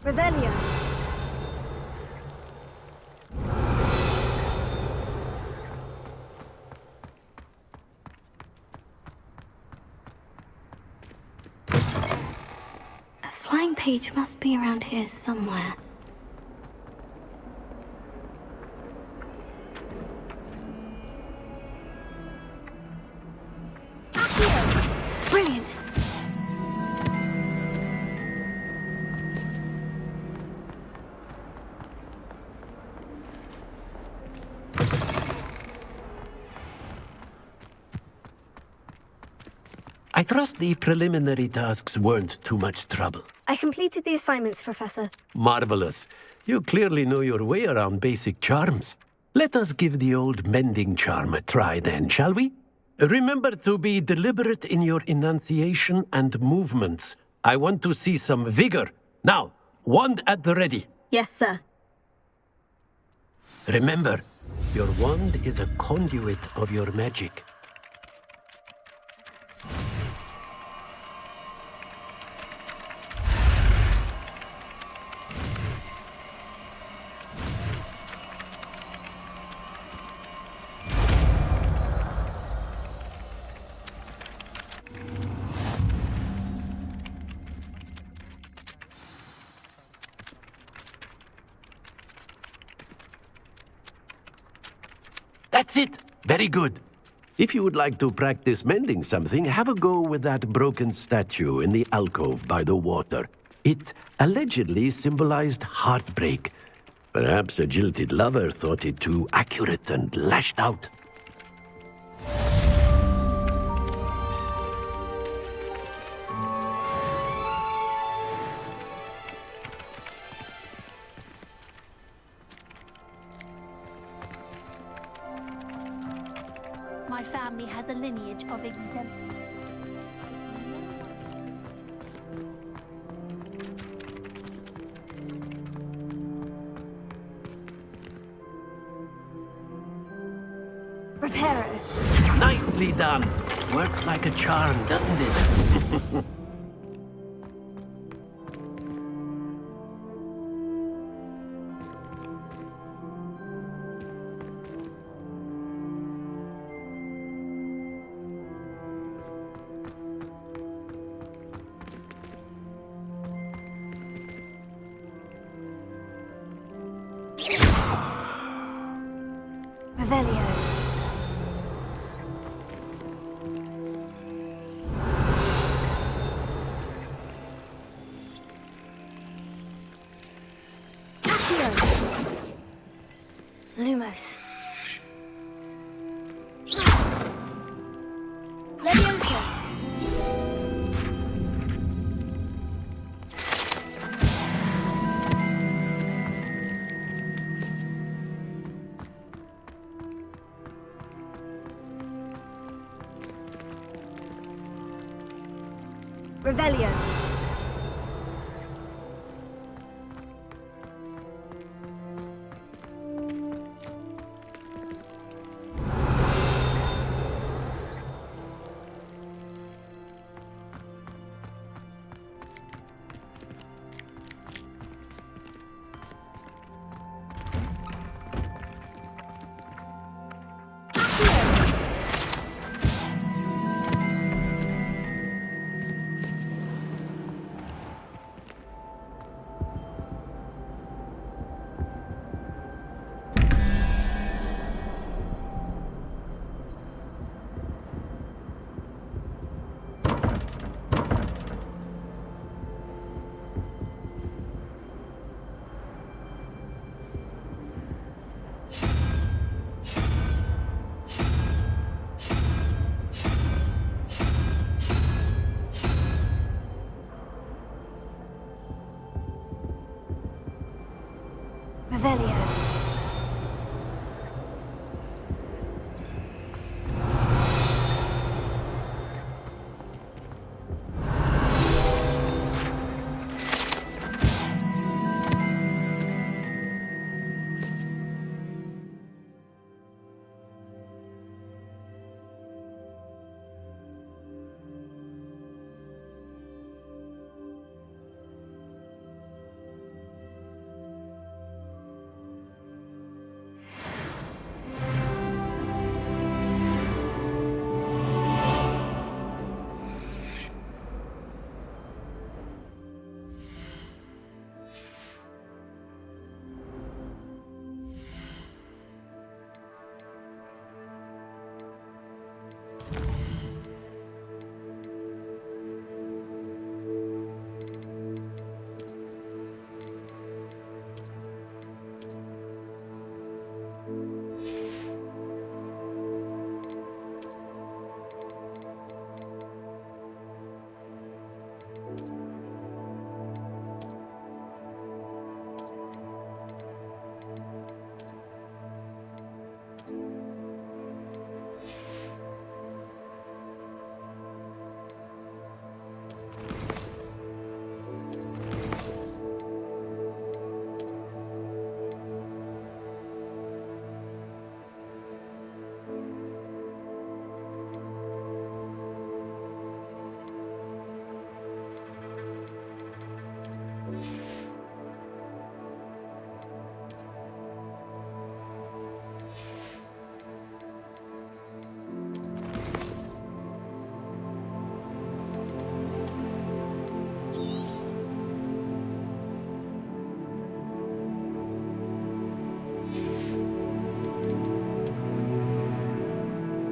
Revelio. A flying page must be around here somewhere. Brilliant! I trust the preliminary tasks weren't too much trouble. I completed the assignments, Professor. Marvelous. You clearly know your way around basic charms. Let us give the old mending charm a try then, shall we? Remember to be deliberate in your enunciation and movements. I want to see some vigor. Now, wand at the ready. Yes, sir. Remember, your wand is a conduit of your magic. That's it! Very good. If you would like to practice mending something, have a go with that broken statue in the alcove by the water. It allegedly symbolized heartbreak. Perhaps a jilted lover thought it too accurate and lashed out. My family has a lineage of Reparo. Nicely done. Works like a charm, doesn't it? Revelio. Lumos. Leviosa. Revelio. Revelio.